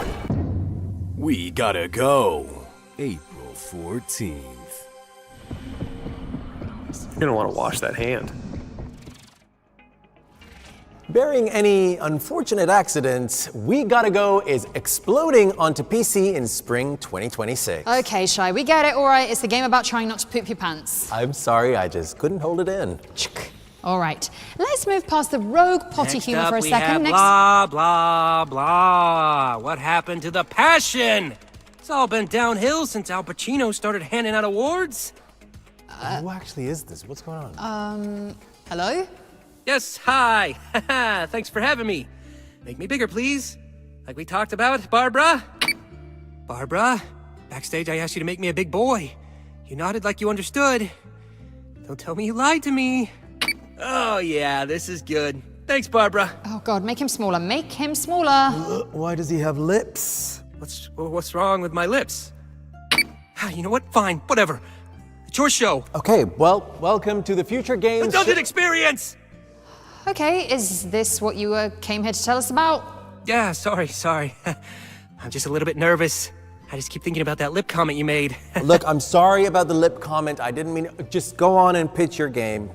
[SPEAKER 14] We Gotta Go. April 14th.
[SPEAKER 11] You're gonna want to wash that hand.
[SPEAKER 3] Barring any unfortunate accidents, We Gotta Go is exploding onto PC in spring 2026.
[SPEAKER 2] Okay, Shy, we get it, all right. It's the game about trying not to poop your pants.
[SPEAKER 3] I'm sorry, I just couldn't hold it in.
[SPEAKER 2] All right, let's move past the rogue potty
[SPEAKER 7] Next
[SPEAKER 2] humor
[SPEAKER 7] up,
[SPEAKER 2] for a
[SPEAKER 7] we
[SPEAKER 2] second.
[SPEAKER 7] have blah, blah, blah. What happened to the passion? It's all been downhill since Al Pacino started handing out awards.
[SPEAKER 3] Who actually is this? What's going on?
[SPEAKER 2] Hello?
[SPEAKER 7] Yes, hi. Thanks for having me. Make me bigger, please. Like we talked about, Barbara. Barbara, backstage I asked you to make me a big boy. You nodded like you understood. Don't tell me you lied to me. Oh yeah, this is good. Thanks, Barbara.
[SPEAKER 2] Oh God, make him smaller, make him smaller.
[SPEAKER 3] Why does he have lips?
[SPEAKER 7] What's wrong with my lips? You know what? Fine, whatever. It's your show.
[SPEAKER 3] Okay, well, welcome to the Future Games.
[SPEAKER 7] The Dungeon Experience!
[SPEAKER 2] Okay, is this what you came here to tell us about?
[SPEAKER 7] Yeah, sorry. I'm just a little bit nervous. I just keep thinking about that lip comment you made.
[SPEAKER 3] Look, I'm sorry about the lip comment. I didn't mean it. Just go on and pitch your game.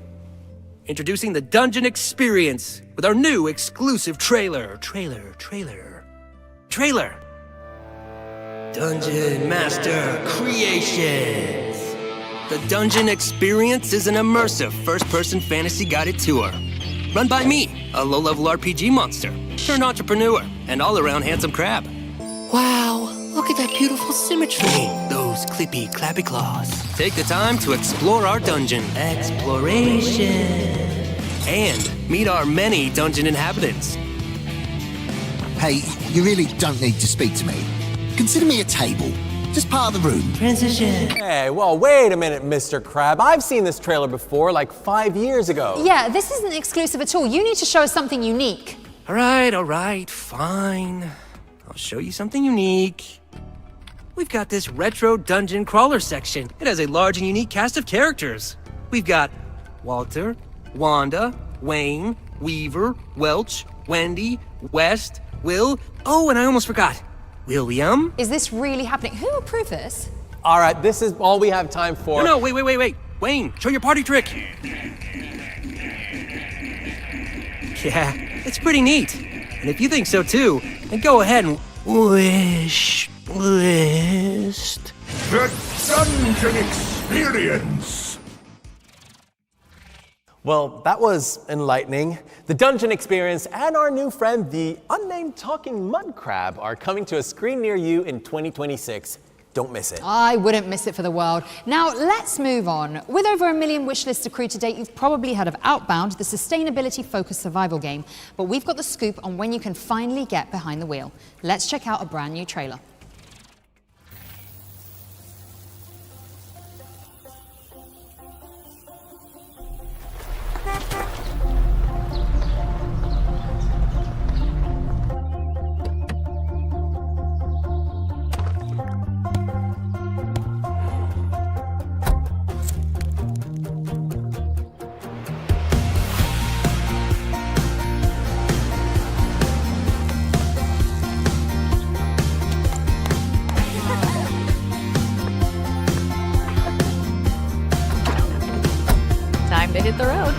[SPEAKER 7] Introducing the Dungeon Experience with our new exclusive trailer. Trailer. Dungeon Master Creations. The Dungeon Experience is an immersive first-person fantasy guided tour. Run by me, a low-level RPG monster, turned entrepreneur, and all-around handsome crab. Wow, look at that beautiful symmetry. Those clippy, clappy claws. Take the time to explore our dungeon. Exploration. And meet our many dungeon inhabitants.
[SPEAKER 10] Hey, you really don't need to speak to me. Consider me a table. Just part of the room.
[SPEAKER 7] Transition.
[SPEAKER 3] Hey, well, wait a minute, Mr. Crab. I've seen this trailer before, like 5 years ago.
[SPEAKER 2] Yeah, this isn't exclusive at all. You need to show us something unique.
[SPEAKER 7] All right, fine. I'll show you something unique. We've got this retro dungeon crawler section. It has a large and unique cast of characters. We've got Walter, Wanda, Wayne, Weaver, Welch, Wendy, West, Will. Oh, and I almost forgot. William?
[SPEAKER 2] Is this really happening? Who approved this?
[SPEAKER 3] All right, this is all we have time for.
[SPEAKER 7] No, wait. Wayne, show your party trick. Yeah, it's pretty neat. And if you think so too, then go ahead and wish list.
[SPEAKER 15] The Dungeon Experience!
[SPEAKER 3] Well, that was enlightening. The Dungeon Experience and our new friend, the unnamed talking mud crab, are coming to a screen near you in 2026. Don't miss it.
[SPEAKER 2] I wouldn't miss it for the world. Now, let's move on. With over 1 million wishlists accrued to date, you've probably heard of Outbound, the sustainability-focused survival game. But we've got the scoop on when you can finally get behind the wheel. Let's check out a brand new trailer.
[SPEAKER 8] Time to hit the road.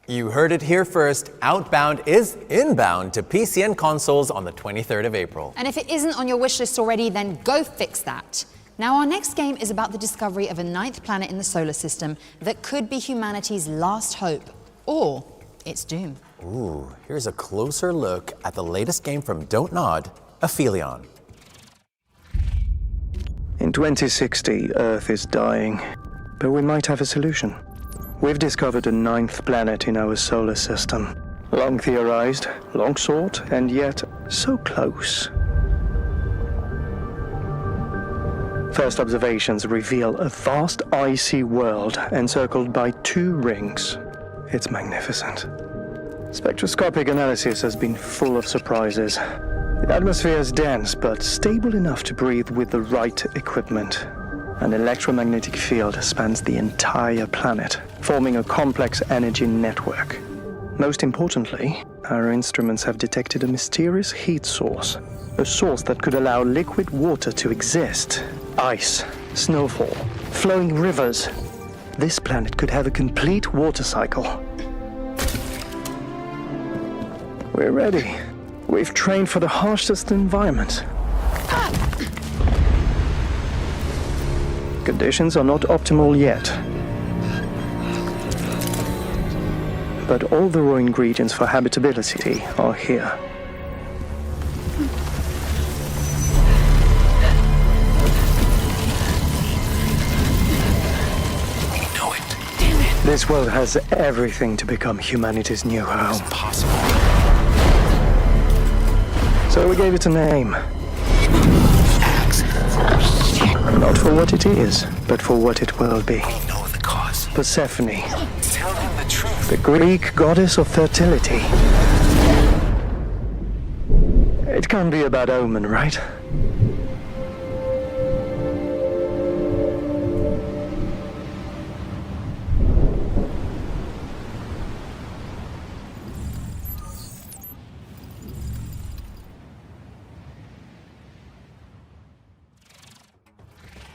[SPEAKER 3] You heard it here first. Outbound is inbound to PC and consoles on the 23rd of April.
[SPEAKER 2] And if it isn't on your wish list already, then go fix that. Now, our next game is about the discovery of a 9th planet in the solar system that could be humanity's last hope, or its doom.
[SPEAKER 3] Ooh, here's a closer look at the latest game from Don't Nod, Aphelion.
[SPEAKER 17] In 2060, Earth is dying, but we might have a solution. We've discovered a 9th planet in our solar system. Long theorized, long sought, and yet so close. First observations reveal a vast icy world encircled by 2 rings. It's magnificent. Spectroscopic analysis has been full of surprises. The atmosphere is dense, but stable enough to breathe with the right equipment. An electromagnetic field spans the entire planet, forming a complex energy network. Most importantly, our instruments have detected a mysterious heat source, a source that could allow liquid water to exist. Ice, snowfall, flowing rivers. This planet could have a complete water cycle. We're ready. We've trained for the harshest environment. Conditions are not optimal yet, but all the raw ingredients for habitability are here. This world has everything to become humanity's new home.
[SPEAKER 3] It's impossible.
[SPEAKER 17] So we gave it a name. Not for what it is, but for what it will be.
[SPEAKER 3] We know the cause.
[SPEAKER 17] Persephone.
[SPEAKER 3] Tell him the truth.
[SPEAKER 17] The Greek goddess of fertility. It can't be a bad omen, right?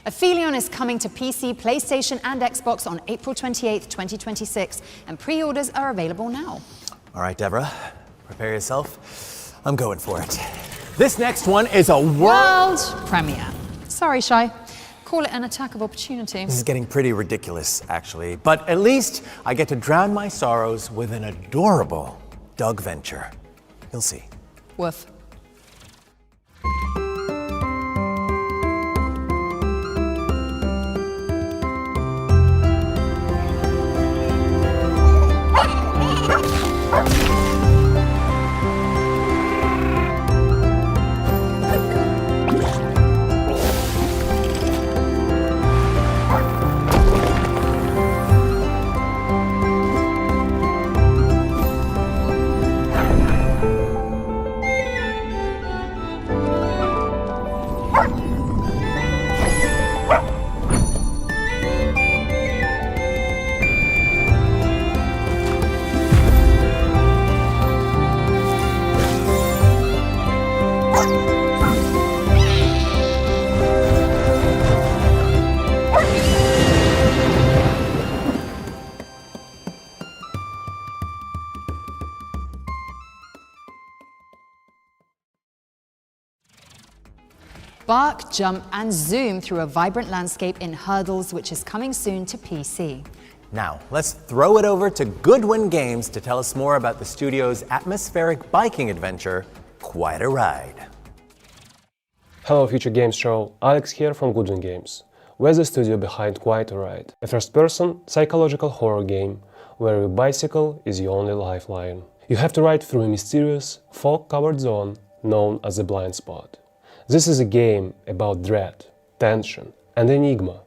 [SPEAKER 2] Aphelion is coming to PC, PlayStation and Xbox on April 28th, 2026, and pre-orders are available now.
[SPEAKER 3] All right, Deborah, prepare yourself. I'm going for it. This next one is a world
[SPEAKER 2] premiere. Sorry, Shy. Call it an attack of opportunity.
[SPEAKER 3] This is getting pretty ridiculous, actually, but at least I get to drown my sorrows with an adorable dog venture. You'll see.
[SPEAKER 2] Woof. Bark, jump and zoom through a vibrant landscape in Hurdles, which is coming soon to PC.
[SPEAKER 3] Now, let's throw it over to Goodwin Games to tell us more about the studio's atmospheric biking adventure, Quite a Ride.
[SPEAKER 1] Hello Future Games Show, Alex here from Goodwin Games. We're the studio behind Quite a Ride, a first-person psychological horror game where your bicycle is your only lifeline. You have to ride through a mysterious, fog-covered zone known as the blind spot. This is a game about dread, tension and enigma,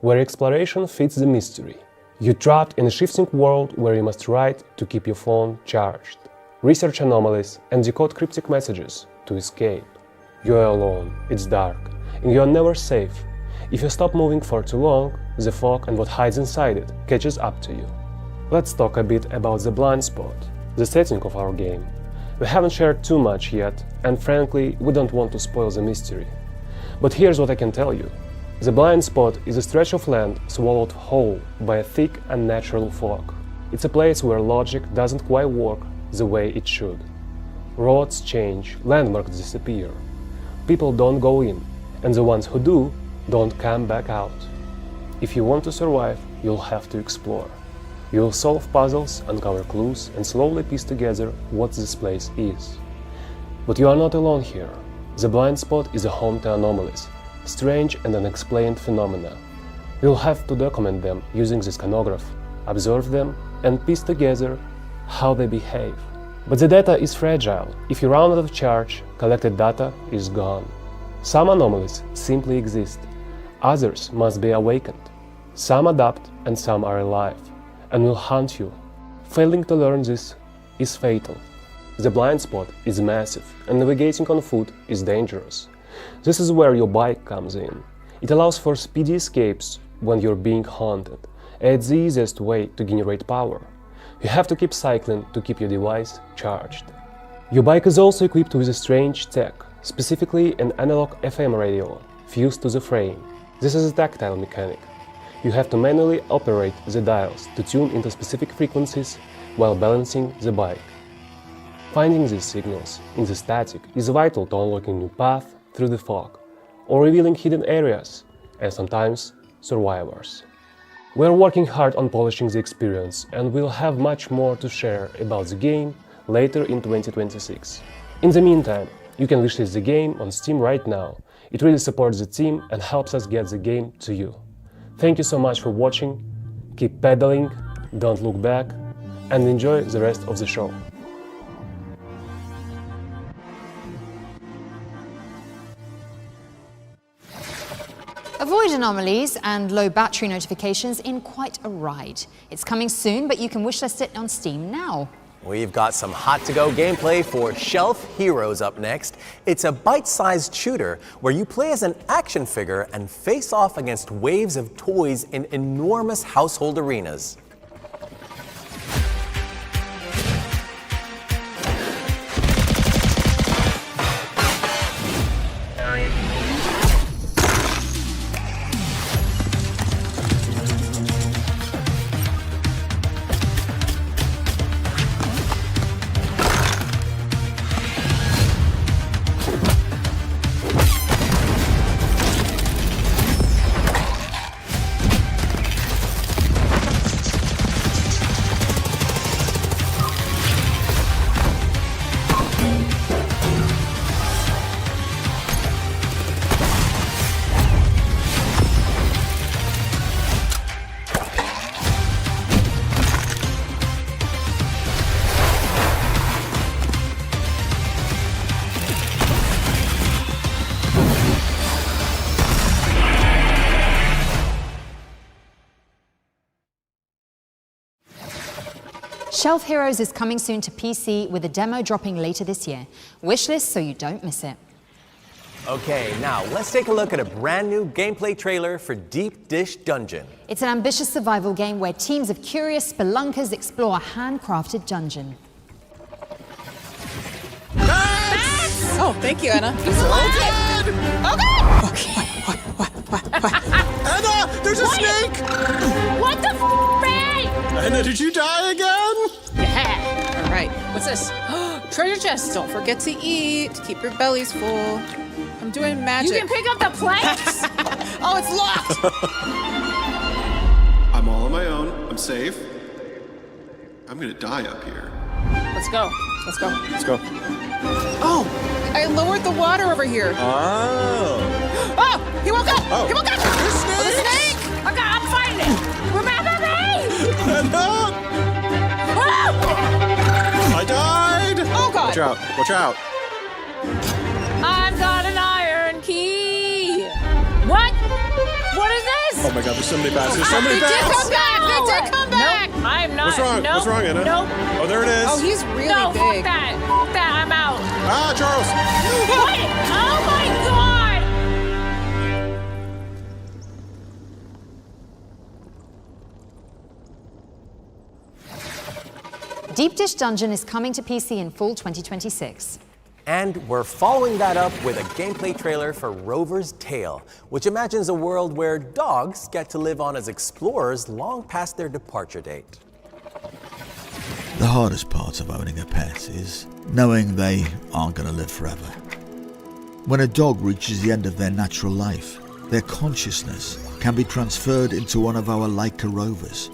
[SPEAKER 1] where exploration fits the mystery. You're trapped in a shifting world where you must ride to keep your phone charged, research anomalies and decode cryptic messages to escape. You're alone, it's dark, and you're never safe. If you stop moving for too long, the fog and what hides inside it catches up to you. Let's talk a bit about the blind spot, the setting of our game. We haven't shared too much yet, and frankly, we don't want to spoil the mystery. But here's what I can tell you. The blind spot is a stretch of land swallowed whole by a thick and natural fog. It's a place where logic doesn't quite work the way it should. Roads change, landmarks disappear. People don't go in, and the ones who do don't come back out. If you want to survive, you'll have to explore. You'll solve puzzles, uncover clues, and slowly piece together what this place is. But you are not alone here. The blind spot is a home to anomalies, strange and unexplained phenomena. You'll have to document them using the scanograph, observe them, and piece together how they behave. But the data is fragile. If you run out of charge, collected data is gone. Some anomalies simply exist. Others must be awakened. Some adapt and some are alive and will hunt you. Failing to learn this is fatal. The blind spot is massive and navigating on foot is dangerous. This is where your bike comes in. It allows for speedy escapes when you're being haunted, and it's the easiest way to generate power. You have to keep cycling to keep your device charged. Your bike is also equipped with a strange tech, specifically an analog FM radio fused to the frame. This is a tactile mechanic. You have to manually operate the dials to tune into specific frequencies while balancing the bike. Finding these signals in the static is vital to unlocking new paths through the fog, or revealing hidden areas, and sometimes survivors. We're working hard on polishing the experience, and we'll have much more to share about the game later in 2026. In the meantime, you can wishlist the game on Steam right now. It really supports the team and helps us get the game to you. Thank you so much for watching. Keep pedaling, don't look back, and enjoy the rest of the show.
[SPEAKER 2] Avoid anomalies and low battery notifications in Quite a Ride. It's coming soon, but you can wishlist it on Steam now.
[SPEAKER 3] We've got some hot-to-go gameplay for Shelf Heroes up next. It's a bite-sized shooter where you play as an action figure and face off against waves of toys in enormous household arenas.
[SPEAKER 2] Shelf Heroes is coming soon to PC with a demo dropping later this year. Wishlist so you don't miss it.
[SPEAKER 3] Okay, now let's take a look at a brand new gameplay trailer for Deep Dish Dungeon.
[SPEAKER 2] It's an ambitious survival game where teams of curious spelunkers explore a handcrafted dungeon.
[SPEAKER 4] Oh, thank you, Anna. He's alive! Oh, God! Okay.
[SPEAKER 18] Anna, there's a snake!
[SPEAKER 4] What the f***, Ray?
[SPEAKER 18] Anna, did you die again?
[SPEAKER 4] Yeah. All right, what's this? Treasure chest. Don't forget to eat. Keep your bellies full. I'm doing magic.
[SPEAKER 19] You can pick up the planks?
[SPEAKER 4] Oh, it's locked!
[SPEAKER 18] I'm all on my own. I'm safe. I'm gonna die up here.
[SPEAKER 4] Let's go. Let's go.
[SPEAKER 18] Let's go.
[SPEAKER 4] Oh, I lowered the water over here.
[SPEAKER 18] Oh.
[SPEAKER 4] Oh, he woke up!
[SPEAKER 18] Oh.
[SPEAKER 4] He woke up!
[SPEAKER 18] There's
[SPEAKER 4] The
[SPEAKER 18] snakes!
[SPEAKER 4] snake!
[SPEAKER 19] Okay, I'm fighting it. Remember me?
[SPEAKER 18] Anna!
[SPEAKER 4] Ah!
[SPEAKER 18] I died!
[SPEAKER 4] Oh, God!
[SPEAKER 18] Watch out. Watch out.
[SPEAKER 19] I've got an iron key. What? What is this?
[SPEAKER 18] Oh my God, there's so many bats. There's so many
[SPEAKER 4] They did
[SPEAKER 18] bats!
[SPEAKER 4] come back! They did come back!
[SPEAKER 19] Nope, I'm not.
[SPEAKER 18] What's wrong?
[SPEAKER 19] Nope.
[SPEAKER 18] What's wrong, Anna?
[SPEAKER 19] Nope.
[SPEAKER 18] Oh, there it is.
[SPEAKER 4] Oh, he's really
[SPEAKER 19] No,
[SPEAKER 4] big.
[SPEAKER 19] fuck that. Fuck that. I'm out.
[SPEAKER 18] Ah, Charles!
[SPEAKER 19] What? Oh my God!
[SPEAKER 2] Deep Dish Dungeon is coming to PC in fall 2026.
[SPEAKER 3] And we're following that up with a gameplay trailer for Rover's Tale, which imagines a world where dogs get to live on as explorers long past their departure date.
[SPEAKER 16] The hardest part of owning a pet is knowing they aren't going to live forever. When a dog reaches the end of their natural life, their consciousness can be transferred into one of our Leica rovers,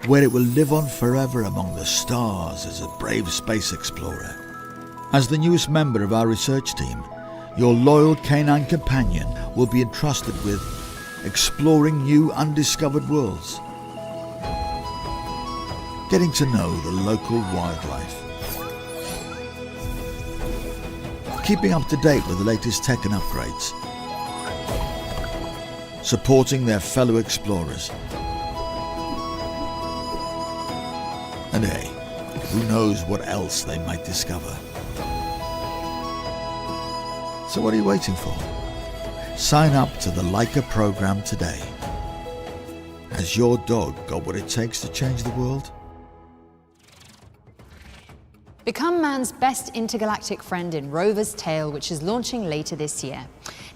[SPEAKER 16] where it will live on forever among the stars as a brave space explorer. As the newest member of our research team, your loyal canine companion will be entrusted with exploring new undiscovered worlds, getting to know the local wildlife, keeping up to date with the latest tech and upgrades, supporting their fellow explorers. And hey, who knows what else they might discover. So what are you waiting for? Sign up to the Leica program today. Has your dog got what it takes to change the world?
[SPEAKER 2] Become man's best intergalactic friend in Rover's Tale, which is launching later this year.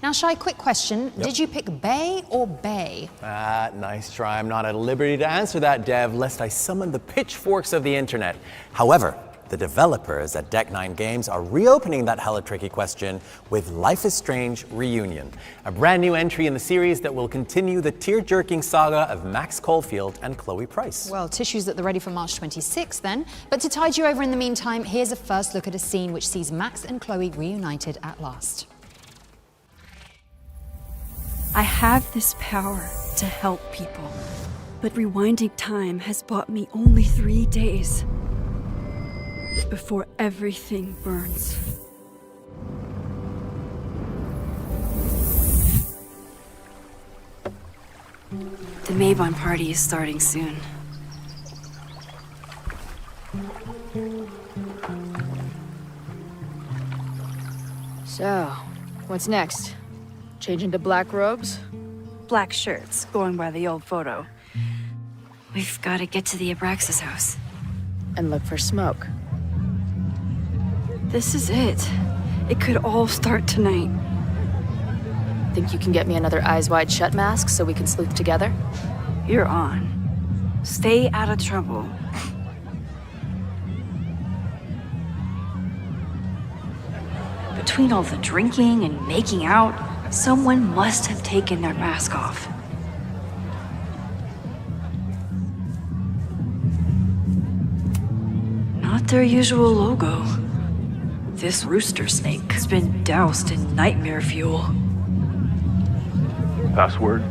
[SPEAKER 2] Now, Shai, quick question.
[SPEAKER 3] Yep.
[SPEAKER 2] Did you pick Bay or Bay?
[SPEAKER 3] Nice try. I'm not at liberty to answer that, Dev, lest I summon the pitchforks of the internet. However, the developers at Deck 9 Games are reopening that hella tricky question with Life is Strange Reunion, a brand new entry in the series that will continue the tear-jerking saga of Max Caulfield and Chloe Price.
[SPEAKER 2] Well, tissues at the ready for March 26th then. But to tide you over in the meantime, here's a first look at a scene which sees Max and Chloe reunited at last.
[SPEAKER 24] I have this power to help people.
[SPEAKER 5] But rewinding time has bought me only 3 days before everything burns. The Maybon party is starting soon.
[SPEAKER 6] So, what's next? Change into black robes?
[SPEAKER 5] Black shirts, going by the old photo. We've got to get to the Abraxas house.
[SPEAKER 6] And look for smoke.
[SPEAKER 5] This is it. It could all start tonight.
[SPEAKER 6] Think you can get me another Eyes Wide Shut mask so we can sleuth together?
[SPEAKER 5] You're on. Stay out of trouble. Between all the drinking and making out, someone must have taken their mask off. Not their usual logo. This rooster snake has been doused in nightmare fuel.
[SPEAKER 23] Password?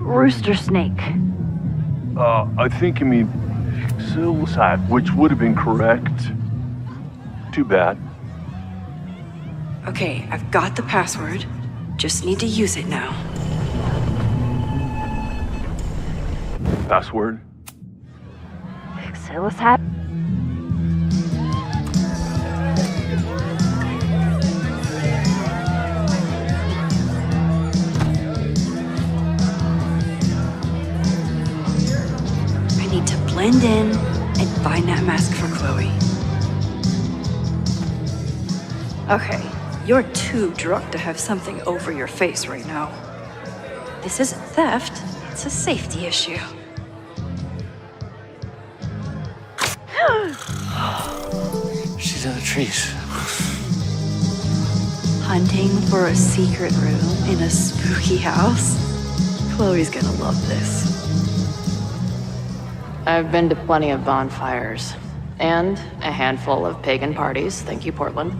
[SPEAKER 5] Rooster snake.
[SPEAKER 23] I think you mean Sil's hat, which would have been correct. Too bad.
[SPEAKER 5] Okay, I've got the password. Just need to use it now.
[SPEAKER 23] Password?
[SPEAKER 5] Sil's hat. I need to blend in and find that mask for Chloe. Okay, you're too drunk to have something over your face right now. This isn't theft, it's a safety issue.
[SPEAKER 24] She's in the trees.
[SPEAKER 5] Hunting for a secret room in a spooky house? Chloe's gonna love this.
[SPEAKER 6] I've been to plenty of bonfires. And a handful of pagan parties, thank you, Portland.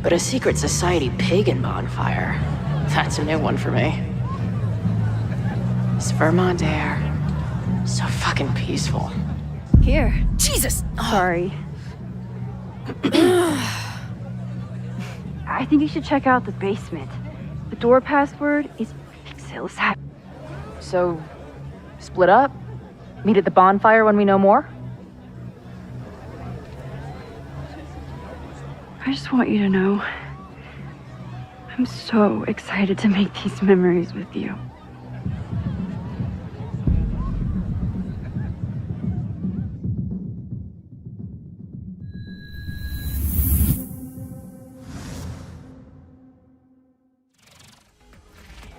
[SPEAKER 6] But a secret society pagan bonfire, that's a new one for me. It's Vermont air. So fucking peaceful.
[SPEAKER 5] Here.
[SPEAKER 6] Jesus!
[SPEAKER 5] Sorry. I think you should check out the basement. The door password is Sil's hat.
[SPEAKER 6] So, split up? Meet at the bonfire when we know more?
[SPEAKER 5] I just want you to know, I'm so excited to make these memories with you.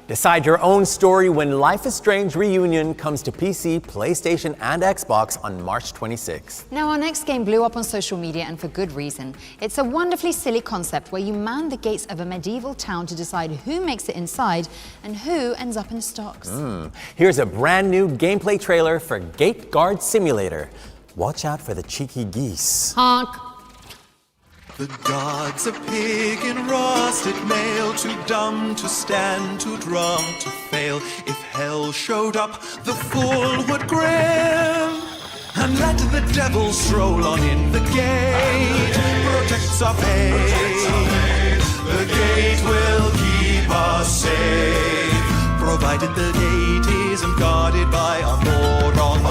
[SPEAKER 3] Decide your own story when Life is Strange Reunion comes to PC, PlayStation, and Xbox on March 26th.
[SPEAKER 2] Now, our next game blew up on social media, and for good reason. It's a wonderfully silly concept where you man the gates of a medieval town to decide who makes it inside and who ends up in the stocks.
[SPEAKER 3] Here's a brand new gameplay trailer for Gate Guard Simulator. Watch out for the cheeky geese.
[SPEAKER 2] Honk.
[SPEAKER 25] The gods, a pig in rusted mail, too dumb to stand, too drunk to fail. If hell showed up, the fool would grin and let the devil stroll on in. The gate protects our faith. The gate will keep us safe, provided the gate isn't guarded by a moron.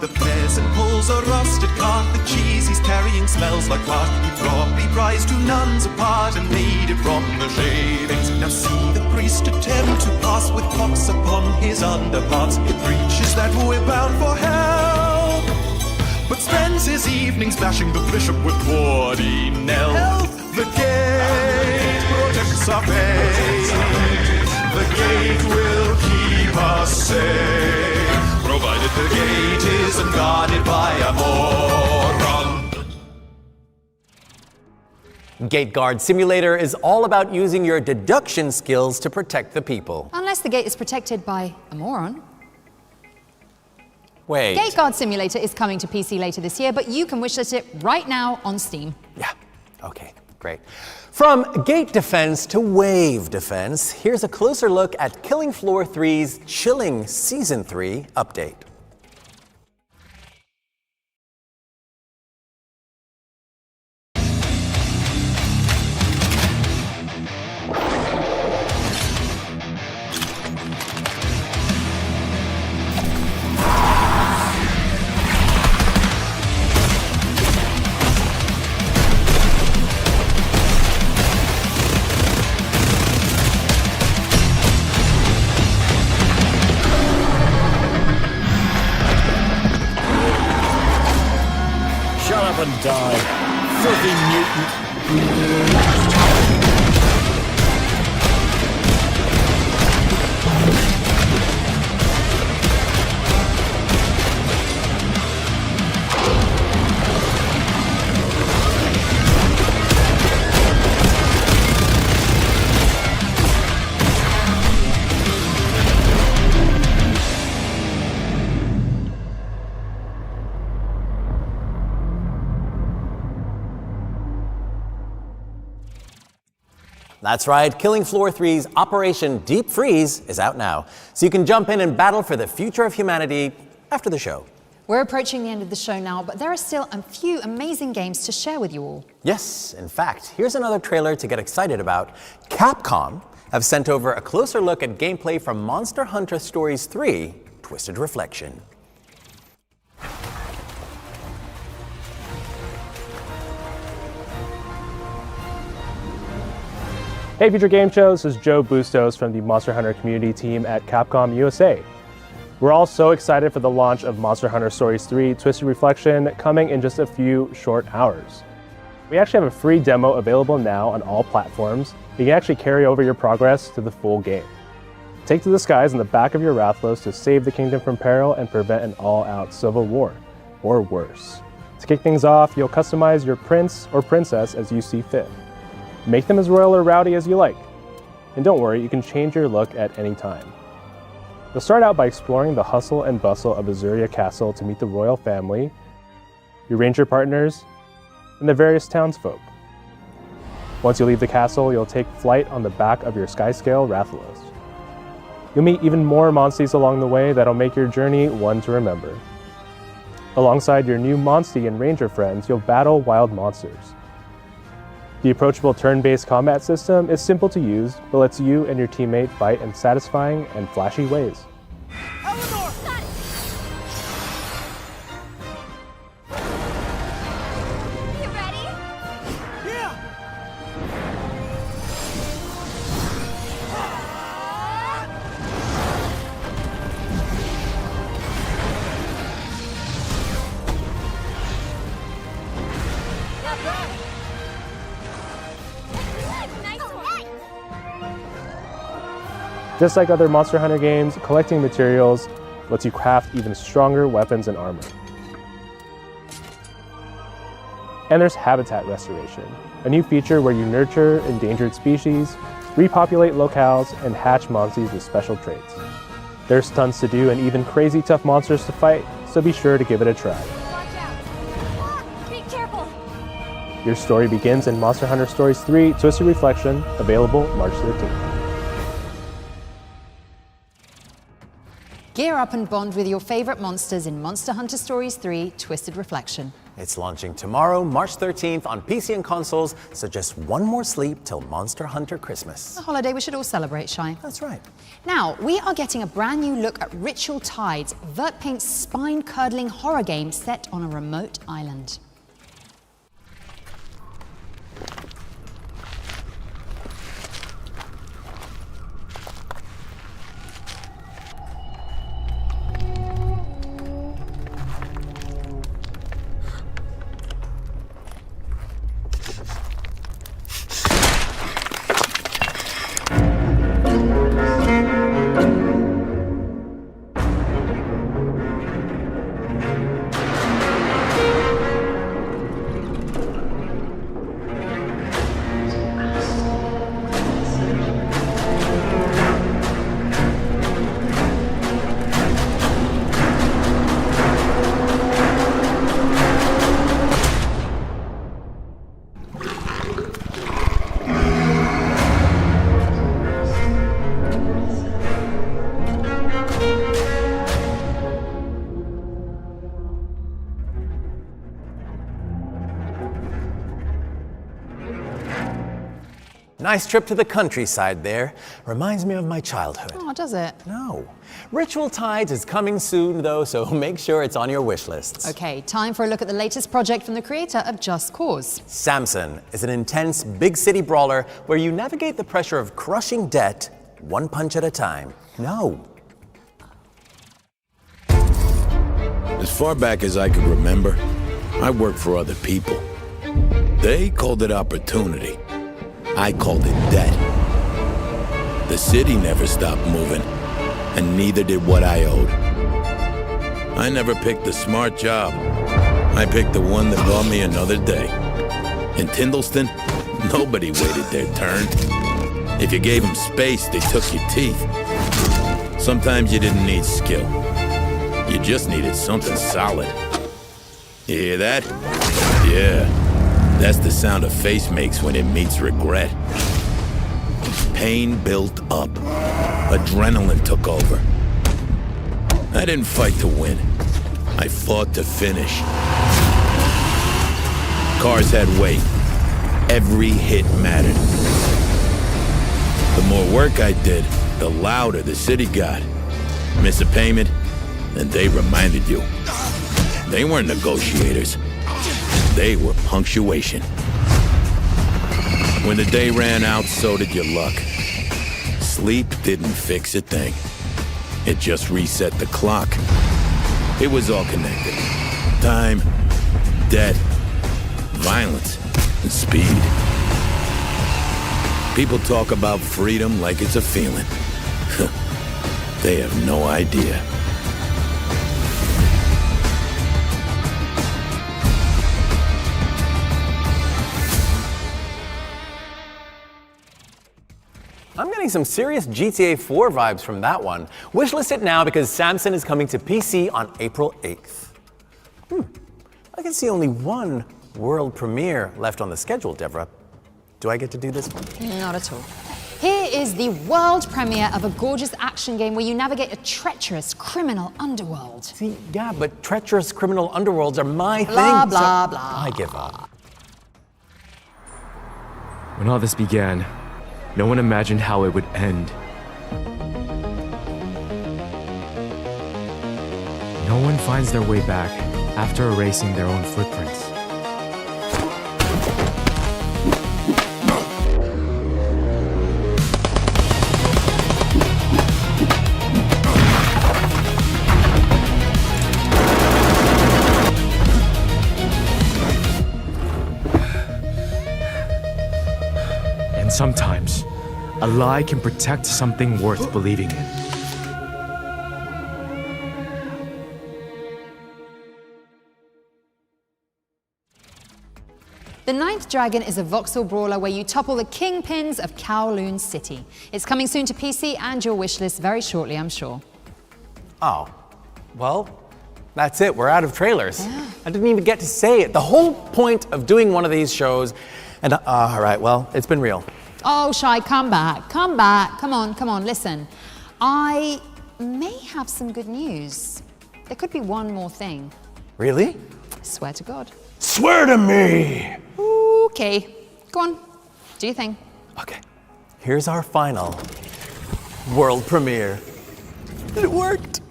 [SPEAKER 25] The peasant pulls a rusted cart, the cheese he's carrying smells like what he brought. He pries two nuns apart and made it from the shavings. Now see the priest attempt to pass with pox upon his underparts. It preaches that we're bound for hell, but spends his evenings bashing the bishop with Wardy Nell. Help! The gate protects our faith. The gate will keep us safe, provided the gate isn't guarded by a moron.
[SPEAKER 3] Gate Guard Simulator is all about using your deduction skills to protect the people.
[SPEAKER 2] Unless the gate is protected by a moron.
[SPEAKER 3] Wait.
[SPEAKER 2] Gate Guard Simulator is coming to PC later this year, but you can wishlist it right now on Steam.
[SPEAKER 3] Okay. Great. From gate defense to wave defense, here's a closer look at Killing Floor 3's chilling Season 3 update.
[SPEAKER 16] Shut up and die, filthy mutant.
[SPEAKER 3] That's right, Killing Floor 3's Operation Deep Freeze is out now, so you can jump in and battle for the future of humanity after the show.
[SPEAKER 2] We're approaching the end of the show now, but there are still a few amazing games to share with you all.
[SPEAKER 3] Yes, in fact, here's another trailer to get excited about. Capcom have sent over a closer look at gameplay from Monster Hunter Stories 3, Twisted Reflection.
[SPEAKER 9] Hey Future Game Show, this is Joe Bustos from the Monster Hunter community team at Capcom USA. We're all so excited for the launch of Monster Hunter Stories 3 Twisted Reflection coming in just a few short hours. We actually have a free demo available now on all platforms. You can actually carry over your progress to the full game. Take to the skies in the back of your Rathlos to save the kingdom from peril and prevent an all-out civil war, or worse. To kick things off, you'll customize your prince or princess as you see fit. Make them as royal or rowdy as you like. And don't worry, you can change your look at any time. You'll start out by exploring the hustle and bustle of Azuria Castle to meet the royal family, your ranger partners, and the various townsfolk. Once you leave the castle, you'll take flight on the back of your Skyscale Rathalos. You'll meet even more monsties along the way that'll make your journey one to remember. Alongside your new Monstie and Ranger friends, you'll battle wild monsters. The approachable turn-based combat system is simple to use, but lets you and your teammate fight in satisfying and flashy ways. Just like other Monster Hunter games, collecting materials lets you craft even stronger weapons and armor. And there's habitat restoration, a new feature where you nurture endangered species, repopulate locales, and hatch monsties with special traits. There's tons to do and even crazy tough monsters to fight, so be sure to give it a try.
[SPEAKER 19] Be careful.
[SPEAKER 9] Your story begins in Monster Hunter Stories 3 Twisted Reflection, available March 13th.
[SPEAKER 2] Gear up and bond with your favorite monsters in Monster Hunter Stories 3 Twisted Reflection.
[SPEAKER 3] It's launching tomorrow, March 13th on PC and consoles, so just one more sleep till Monster Hunter Christmas.
[SPEAKER 2] A holiday we should all celebrate, Shai.
[SPEAKER 3] That's right.
[SPEAKER 2] Now, we are getting a brand new look at Ritual Tides, Vertpaint's spine-curdling horror game set on a remote island.
[SPEAKER 3] Nice trip to the countryside there. Reminds me of my childhood.
[SPEAKER 2] Oh, does it?
[SPEAKER 3] No. Ritual Tides is coming soon, though, so make sure it's on your wish lists.
[SPEAKER 2] Okay, time for a look at the latest project from the creator of Just Cause.
[SPEAKER 3] Samson is an intense big city brawler where you navigate the pressure of crushing debt one punch at a time. No.
[SPEAKER 14] As far back as I could remember, I worked for other people. They called it opportunity. I called it debt. The city never stopped moving, and neither did what I owed. I never picked the smart job. I picked the one that brought me another day. In Tindleston, nobody waited their turn. If you gave them space, they took your teeth. Sometimes you didn't need skill. You just needed something solid. You hear that? Yeah. That's the sound a face makes when it meets regret. Pain built up. Adrenaline took over. I didn't fight to win. I fought to finish. Cars had weight. Every hit mattered. The more work I did, the louder the city got. Miss a payment, and they reminded you. They weren't negotiators. They were punctuation. When the day ran out, so did your luck. Sleep didn't fix a thing. It just reset the clock. It was all connected. Time, debt, violence, and speed. People talk about freedom like it's a feeling. They have no idea.
[SPEAKER 3] I'm getting some serious GTA 4 vibes from that one. Wishlist it now because Samson is coming to PC on April 8th. I can see only one world premiere left on the schedule, Deborah. Do I get to do this one?
[SPEAKER 2] Not at all. Here is the world premiere of a gorgeous action game where you navigate a treacherous criminal underworld.
[SPEAKER 3] See, yeah, but treacherous criminal underworlds are my thing.
[SPEAKER 2] Blah, blah, blah.
[SPEAKER 3] I give up.
[SPEAKER 12] When all this began, no one imagined how it would end. No one finds their way back after erasing their own footprints. And sometimes, a lie can protect something worth believing in.
[SPEAKER 2] The Ninth Dragon is a voxel brawler where you topple the kingpins of Kowloon City. It's coming soon to PC and your wishlist very shortly, I'm sure.
[SPEAKER 3] Oh, well, that's it. We're out of trailers. I didn't even get to say it. The whole point of doing one of these shows, and all right, well, it's been real.
[SPEAKER 2] Oh, Shai, come back, come back. Come on, listen. I may have some good news. There could be one more thing.
[SPEAKER 3] Really?
[SPEAKER 2] I swear to God.
[SPEAKER 14] Swear to me!
[SPEAKER 2] Okay, go on, do your thing.
[SPEAKER 3] Okay, here's our final world premiere. It worked.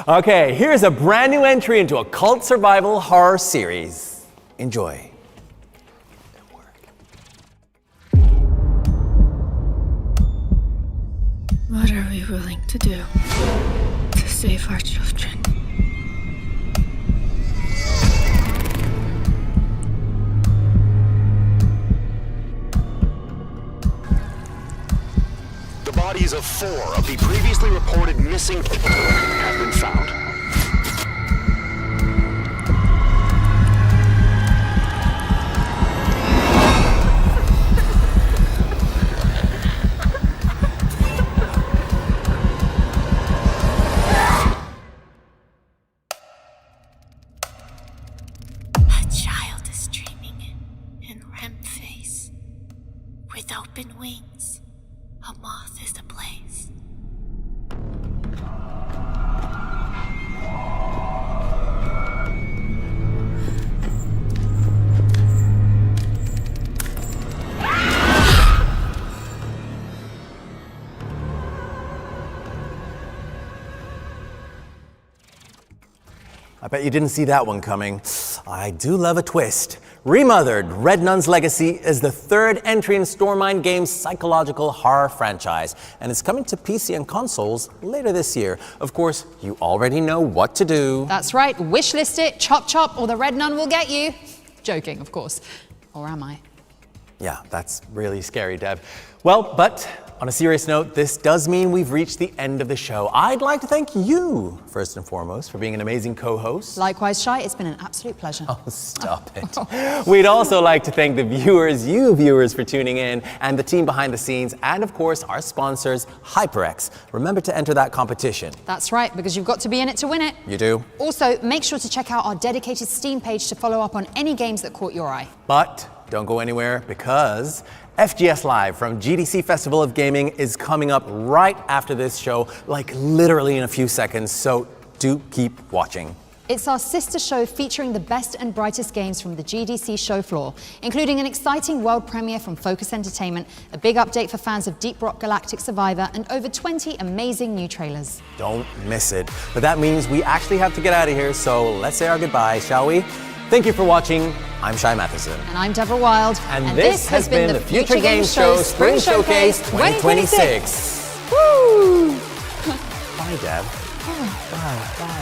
[SPEAKER 3] Okay, here's a brand new entry into a cult survival horror series. Enjoy.
[SPEAKER 13] What are we willing to do to save our children?
[SPEAKER 20] The bodies of 4 of the previously reported missing have been found.
[SPEAKER 13] A child is dreaming in REM phase. With open wings, a moth is ablaze.
[SPEAKER 3] bet you didn't see that one coming. I do love a twist. Remothered, Red Nun's Legacy is the third entry in Stormine Games' psychological horror franchise, and it's coming to PC and consoles later this year. Of course, you already know what to do.
[SPEAKER 2] That's right, wishlist it, chop chop, or the Red Nun will get you. Joking, of course. Or am I?
[SPEAKER 3] Yeah, that's really scary, Deb. Well, but on a serious note, this does mean we've reached the end of the show. I'd like to thank you, first and foremost, for being an amazing co-host.
[SPEAKER 2] Likewise, Shai, it's been an absolute pleasure.
[SPEAKER 3] Oh, stop it. We'd also like to thank the viewers, you viewers, for tuning in, and the team behind the scenes, and of course, our sponsors, HyperX. Remember to enter that competition.
[SPEAKER 2] That's right, because you've got to be in it to win it.
[SPEAKER 3] You do.
[SPEAKER 2] Also, make sure to check out our dedicated Steam page to follow up on any games that caught your eye.
[SPEAKER 3] But don't go anywhere, because FGS Live from GDC Festival of Gaming is coming up right after this show, like literally in a few seconds, so do keep watching.
[SPEAKER 2] It's our sister show featuring the best and brightest games from the GDC show floor, including an exciting world premiere from Focus Entertainment, a big update for fans of Deep Rock Galactic Survivor, and over 20 amazing new trailers.
[SPEAKER 3] Don't miss it. But that means we actually have to get out of here, so let's say our goodbyes, shall we? Thank you for watching. I'm Shai Matheson.
[SPEAKER 2] And I'm Deborah Wild.
[SPEAKER 3] And this has been the Future Games Show Spring Showcase 2026.
[SPEAKER 2] Woo!
[SPEAKER 3] Bye, Deb.
[SPEAKER 2] Bye.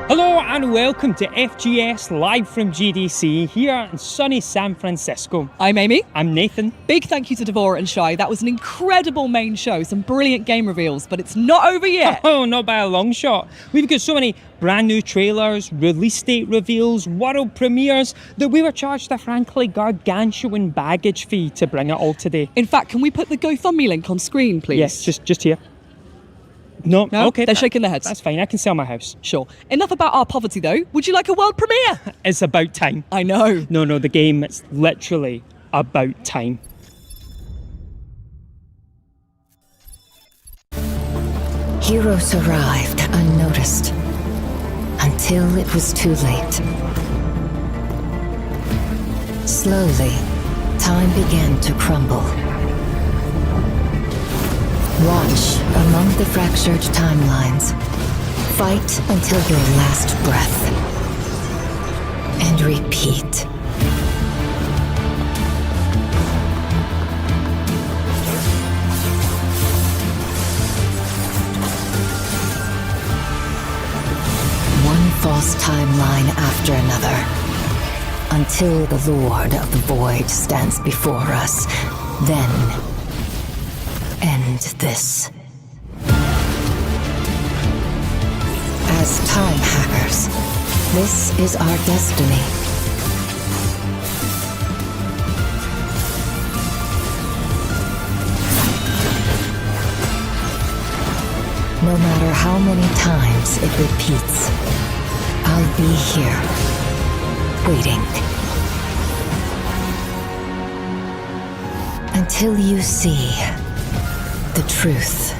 [SPEAKER 7] Hello and welcome to FGS Live from GDC here in sunny San Francisco.
[SPEAKER 10] I'm Amy.
[SPEAKER 7] I'm Nathan.
[SPEAKER 10] Big thank you to Devorah and Shai. That was an incredible main show, some brilliant game reveals, but it's not over yet.
[SPEAKER 7] Oh, not by a long shot. We've got so many brand new trailers, release date reveals, world premieres that we were charged a frankly gargantuan baggage fee to bring it all today.
[SPEAKER 10] In fact, can we put the GoFundMe link on screen, please?
[SPEAKER 7] Yes, just here. No, okay.
[SPEAKER 10] They're shaking their heads.
[SPEAKER 7] That's fine, I can sell my house.
[SPEAKER 10] Sure. Enough about our poverty though. Would you like a world premiere?
[SPEAKER 7] It's about time.
[SPEAKER 10] I know.
[SPEAKER 7] No, the game, it's literally about time.
[SPEAKER 11] Heroes arrived unnoticed, until it was too late. Slowly, time began to crumble. Watch among the fractured timelines. Fight until your last breath. And repeat. One false timeline after another. Until the Lord of the Void stands before us. Then end this. As time hackers, this is our destiny. No matter how many times it repeats, I'll be here, waiting. Until you see the truth.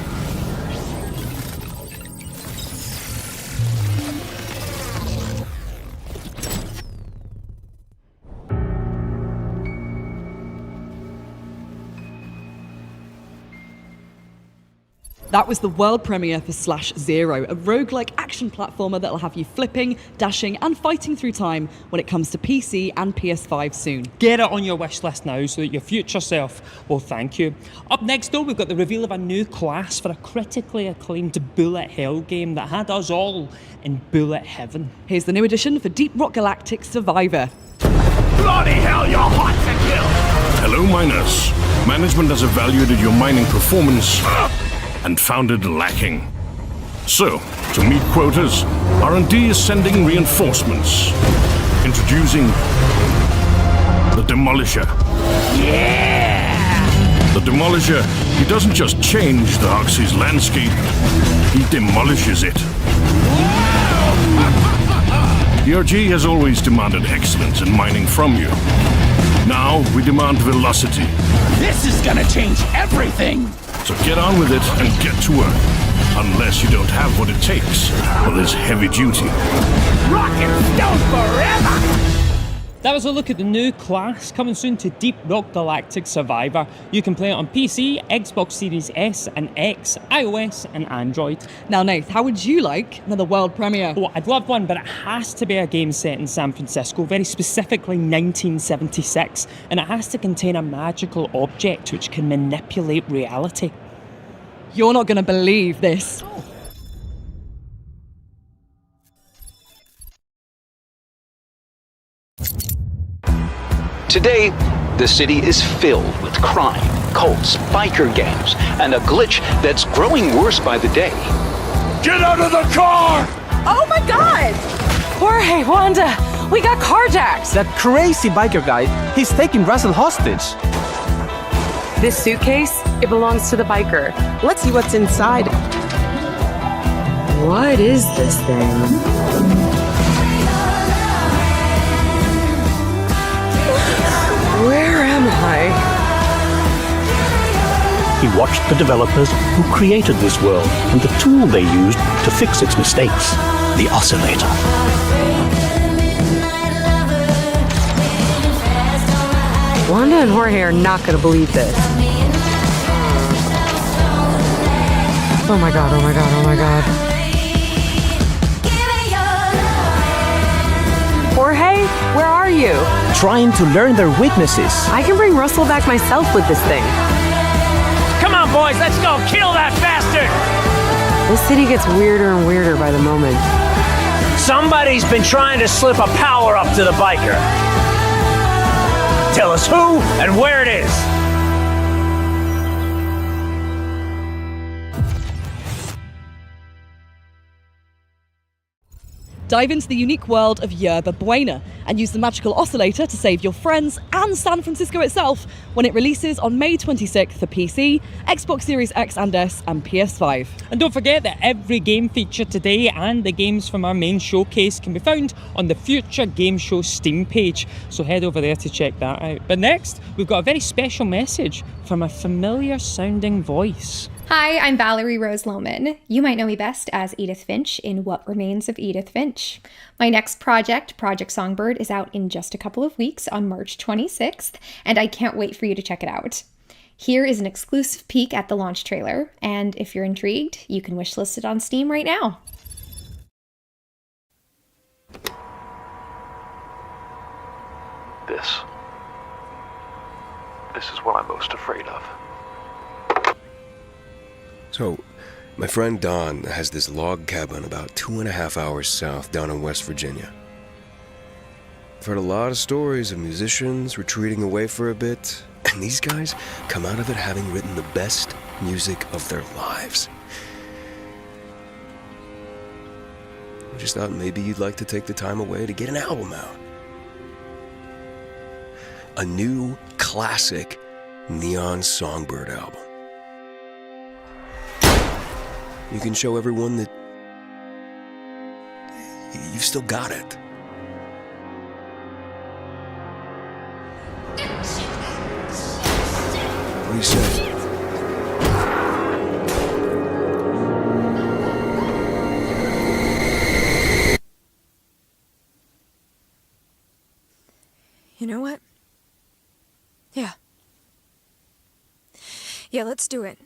[SPEAKER 10] That was the world premiere for Slash Zero, a roguelike action platformer that'll have you flipping, dashing, and fighting through time when it comes to PC and PS5 soon.
[SPEAKER 7] Get it on your wish list now so that your future self will thank you. Up next though, we've got the reveal of a new class for a critically acclaimed bullet hell game that had us all in bullet heaven.
[SPEAKER 10] Here's the new edition for Deep Rock Galactic Survivor.
[SPEAKER 16] Bloody hell, you're hot to kill! Hello, miners. Management has evaluated your mining performance and found it lacking. So, to meet quotas, R&D is sending reinforcements. Introducing the Demolisher.
[SPEAKER 7] Yeah!
[SPEAKER 16] The Demolisher
[SPEAKER 23] He doesn't just change the Oxy's landscape, he demolishes it. DRG has always demanded excellence in mining from you. Now we demand velocity.
[SPEAKER 8] This is gonna change everything!
[SPEAKER 23] So get on with it and get to work. Unless you don't have what it takes for this heavy duty.
[SPEAKER 8] Rock and stone forever!
[SPEAKER 7] That was a look at the new class coming soon to Deep Rock Galactic Survivor. You can play it on PC, Xbox Series S and X, iOS and Android.
[SPEAKER 10] Now, Nath, how would you like another world premiere?
[SPEAKER 7] Oh, I'd love one, but it has to be a game set in San Francisco, very specifically 1976, and it has to contain a magical object which can manipulate reality.
[SPEAKER 10] You're not going to believe this.
[SPEAKER 20] Today, the city is filled with crime, cults, biker gangs, and a glitch that's growing worse by the day.
[SPEAKER 8] Get out of the car!
[SPEAKER 15] Oh my god! Jorge, Wanda, we got carjacked!
[SPEAKER 17] That crazy biker guy, he's taking Russell hostage.
[SPEAKER 15] This suitcase, it belongs to the biker. Let's see what's inside. What is this thing? Where am I?
[SPEAKER 21] He watched the developers who created this world and the tool they used to fix its mistakes, the oscillator.
[SPEAKER 15] Wanda and Jorge are not gonna believe this. Oh my god, oh my god, oh my god. Jorge, where are you?
[SPEAKER 17] Trying to learn their weaknesses.
[SPEAKER 15] I can bring Russell back myself with this thing.
[SPEAKER 8] Come on, boys, let's go kill that bastard!
[SPEAKER 15] This city gets weirder and weirder by the moment.
[SPEAKER 8] Somebody's been trying to slip a power-up to the biker. Tell us who and where it is.
[SPEAKER 10] Dive into the unique world of Yerba Buena and use the magical oscillator to save your friends and San Francisco itself when it releases on May 26th for PC, Xbox Series X and S, and PS5.
[SPEAKER 7] And don't forget that every game featured today and the games from our main showcase can be found on the Future Game Show Steam page, so head over there to check that out. But next, we've got a very special message from a familiar sounding voice.
[SPEAKER 22] Hi, I'm Valerie Rose Lohman. You might know me best as Edith Finch in What Remains of Edith Finch. My next project, Project Songbird, is out in just a couple of weeks on March 26th, and I can't wait for you to check it out. Here is an exclusive peek at the launch trailer, and if you're intrigued, you can wishlist it on Steam right now.
[SPEAKER 23] This is what I'm most afraid of.
[SPEAKER 26] So, my friend Don has this log cabin about 2.5 hours south down in West Virginia. I've heard a lot of stories of musicians retreating away for a bit, and these guys come out of it having written the best music of their lives. I just thought maybe you'd like to take the time away to get an album out. A new classic Neon Songbird album. You can show everyone that you've still got it. What do you say?
[SPEAKER 27] You know what? Yeah. Yeah, let's do it.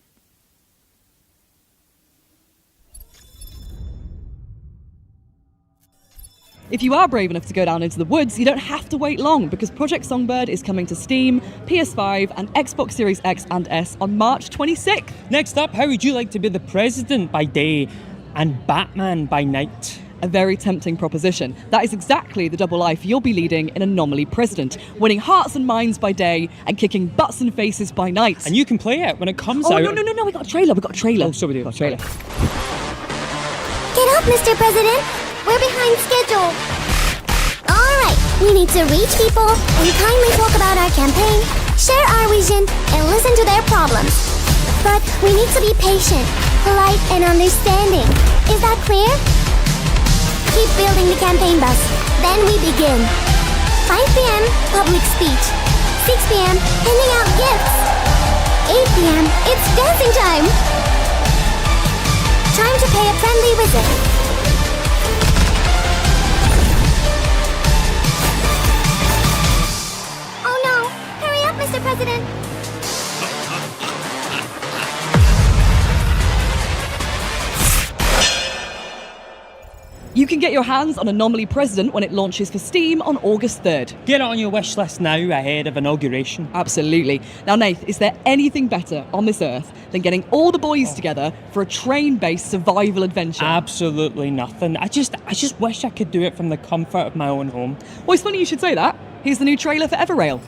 [SPEAKER 10] If you are brave enough to go down into the woods, you don't have to wait long because Project Songbird is coming to Steam, PS5 and Xbox Series X and S on March 26th.
[SPEAKER 7] Next up, how would you like to be the president by day and Batman by night?
[SPEAKER 10] A very tempting proposition. That is exactly the double life you'll be leading in Anomaly President, winning hearts and minds by day and kicking butts and faces by night.
[SPEAKER 7] And you can play it when it comes
[SPEAKER 10] out.
[SPEAKER 7] Oh,
[SPEAKER 10] no, we got a trailer.
[SPEAKER 7] Oh, so we do.
[SPEAKER 10] Got a trailer.
[SPEAKER 19] Get up, Mr. President. We're behind schedule. All right, we need to reach people and kindly talk about our campaign, share our vision, and listen to their problems. We need to be patient, polite, and understanding. Is that clear? Keep building the campaign bus. Then we begin. 5 p.m., public speech. 6 p.m., handing out gifts. 8 p.m., it's dancing time. Time to pay a friendly visit. Oh no! Hurry up, Mr. President!
[SPEAKER 10] You can get your hands on Anomaly President when it launches for Steam on August 3rd.
[SPEAKER 7] Get it on your wish list now ahead of inauguration.
[SPEAKER 10] Absolutely. Now, Nath, is there anything better on this earth than getting all the boys together for a train-based survival adventure?
[SPEAKER 7] Absolutely nothing. I just wish I could do it from the comfort of my own home.
[SPEAKER 10] Well, it's funny you should say that. Here's the new trailer for Everrail.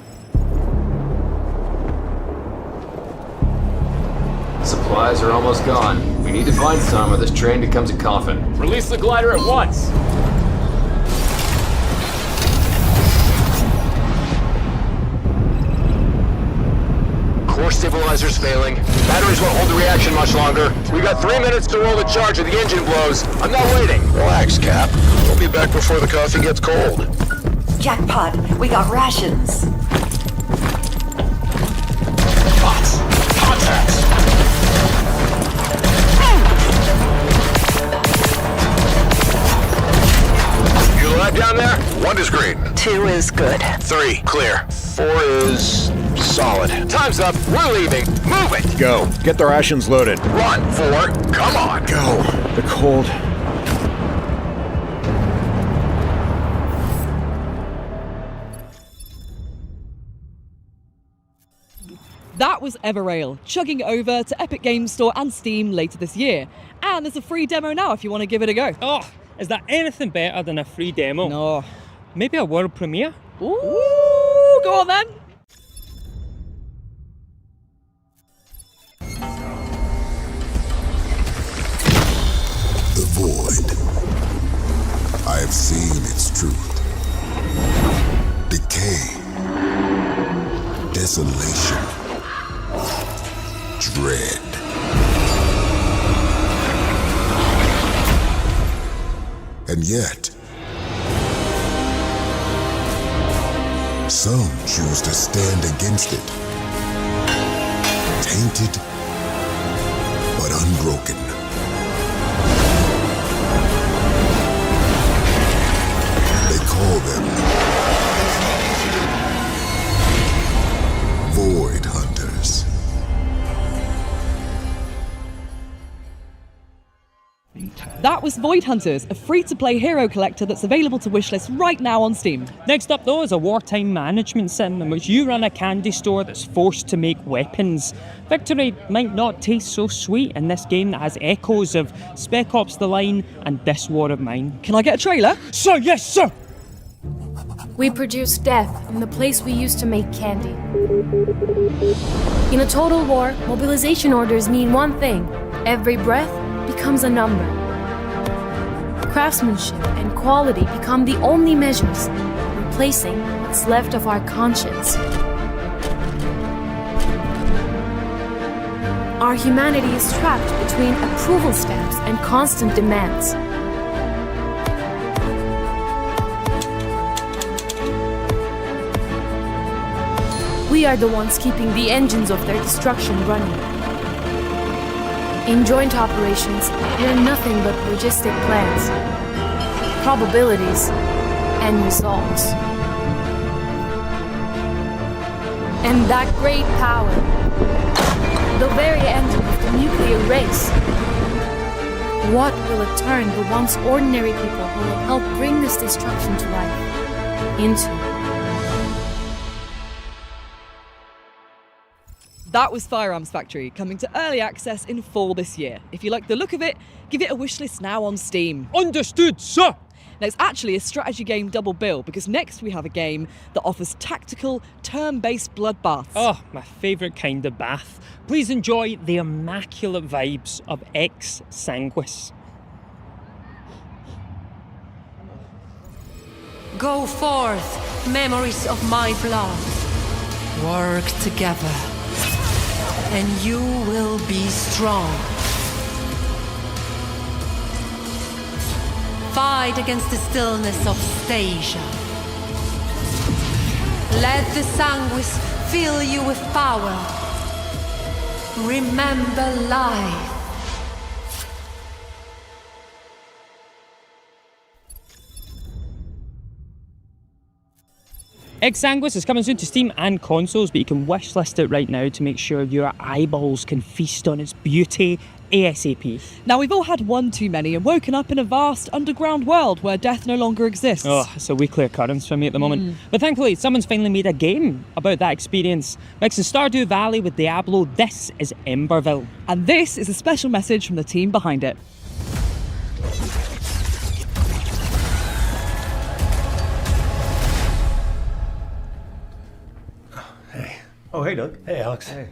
[SPEAKER 1] Supplies are almost gone. We need to find some or this train becomes a coffin. Release the glider at once!
[SPEAKER 4] Core stabilizer's failing. Batteries won't hold the reaction much longer. We got 3 minutes to roll the charge or the engine blows. I'm not waiting.
[SPEAKER 5] Relax, Cap. We'll be back before the coffee gets cold.
[SPEAKER 6] Jackpot, we got rations.
[SPEAKER 4] Bots! Contacts! You alive down there?
[SPEAKER 5] 1 is green.
[SPEAKER 6] 2 is good.
[SPEAKER 5] 3, clear. 4 is solid.
[SPEAKER 4] Time's up. We're leaving. Move it!
[SPEAKER 5] Go. Get the rations loaded.
[SPEAKER 4] Run, 4. Come on.
[SPEAKER 5] Go. The cold.
[SPEAKER 10] That was Everrail, chugging over to Epic Games Store and Steam later this year. And there's a free demo now if you want to give it a go.
[SPEAKER 7] Oh, is that anything better than a free demo?
[SPEAKER 10] No.
[SPEAKER 7] Maybe a world premiere?
[SPEAKER 10] Ooh, go on then.
[SPEAKER 18] The void. I have seen its truth. Decay. Desolation. Dread. And yet, some choose to stand against it. Tainted, but unbroken. They call them Void Hunters.
[SPEAKER 10] That was Void Hunters, a free-to-play hero collector that's available to wishlist right now on Steam.
[SPEAKER 7] Next up, though, is a wartime management sim in which you run a candy store that's forced to make weapons. Victory might not taste so sweet in this game that has echoes of Spec Ops: The Line and This War of Mine.
[SPEAKER 10] Can I get a trailer?
[SPEAKER 7] Sir, yes, sir!
[SPEAKER 24] We produce death in the place we used to make candy. In a total war, mobilization orders mean one thing. Every breath becomes a number. Craftsmanship and quality become the only measures, replacing what's left of our conscience. Our humanity is trapped between approval stamps and constant demands. We are the ones keeping the engines of their destruction running. In joint operations, there are nothing but logistic plans, probabilities, and results. And that great power, the very engine of the nuclear race, what will it turn the once ordinary people who will help bring this destruction to life into?
[SPEAKER 10] That was Firearms Factory, coming to early access in fall this year. If you like the look of it, give it a wishlist now on Steam.
[SPEAKER 7] Understood, sir!
[SPEAKER 10] Now, it's actually a strategy game double bill, because next we have a game that offers tactical, turn-based bloodbaths.
[SPEAKER 7] Oh, my favourite kind of bath. Please enjoy the immaculate vibes of Ex Sanguis.
[SPEAKER 25] Go forth, memories of my blood. Work together.
[SPEAKER 2] and you will be strong. Fight against the stillness of Stasia. Let the Sanguis fill you with power. Remember life.
[SPEAKER 7] Exsanguis is coming soon to Steam and consoles, but you can wishlist it right now to make sure your eyeballs can feast on its beauty ASAP.
[SPEAKER 10] Now, we've all had one too many and woken up in a vast underground world where death no longer exists.
[SPEAKER 7] Oh, it's a weekly occurrence for me at the moment. But thankfully, someone's finally made a game about that experience. Mixing Stardew Valley with Diablo, this is Emberville.
[SPEAKER 10] And this is a special message from the team behind it.
[SPEAKER 3] Oh, hey, Doug. Hey, Alex. Hey.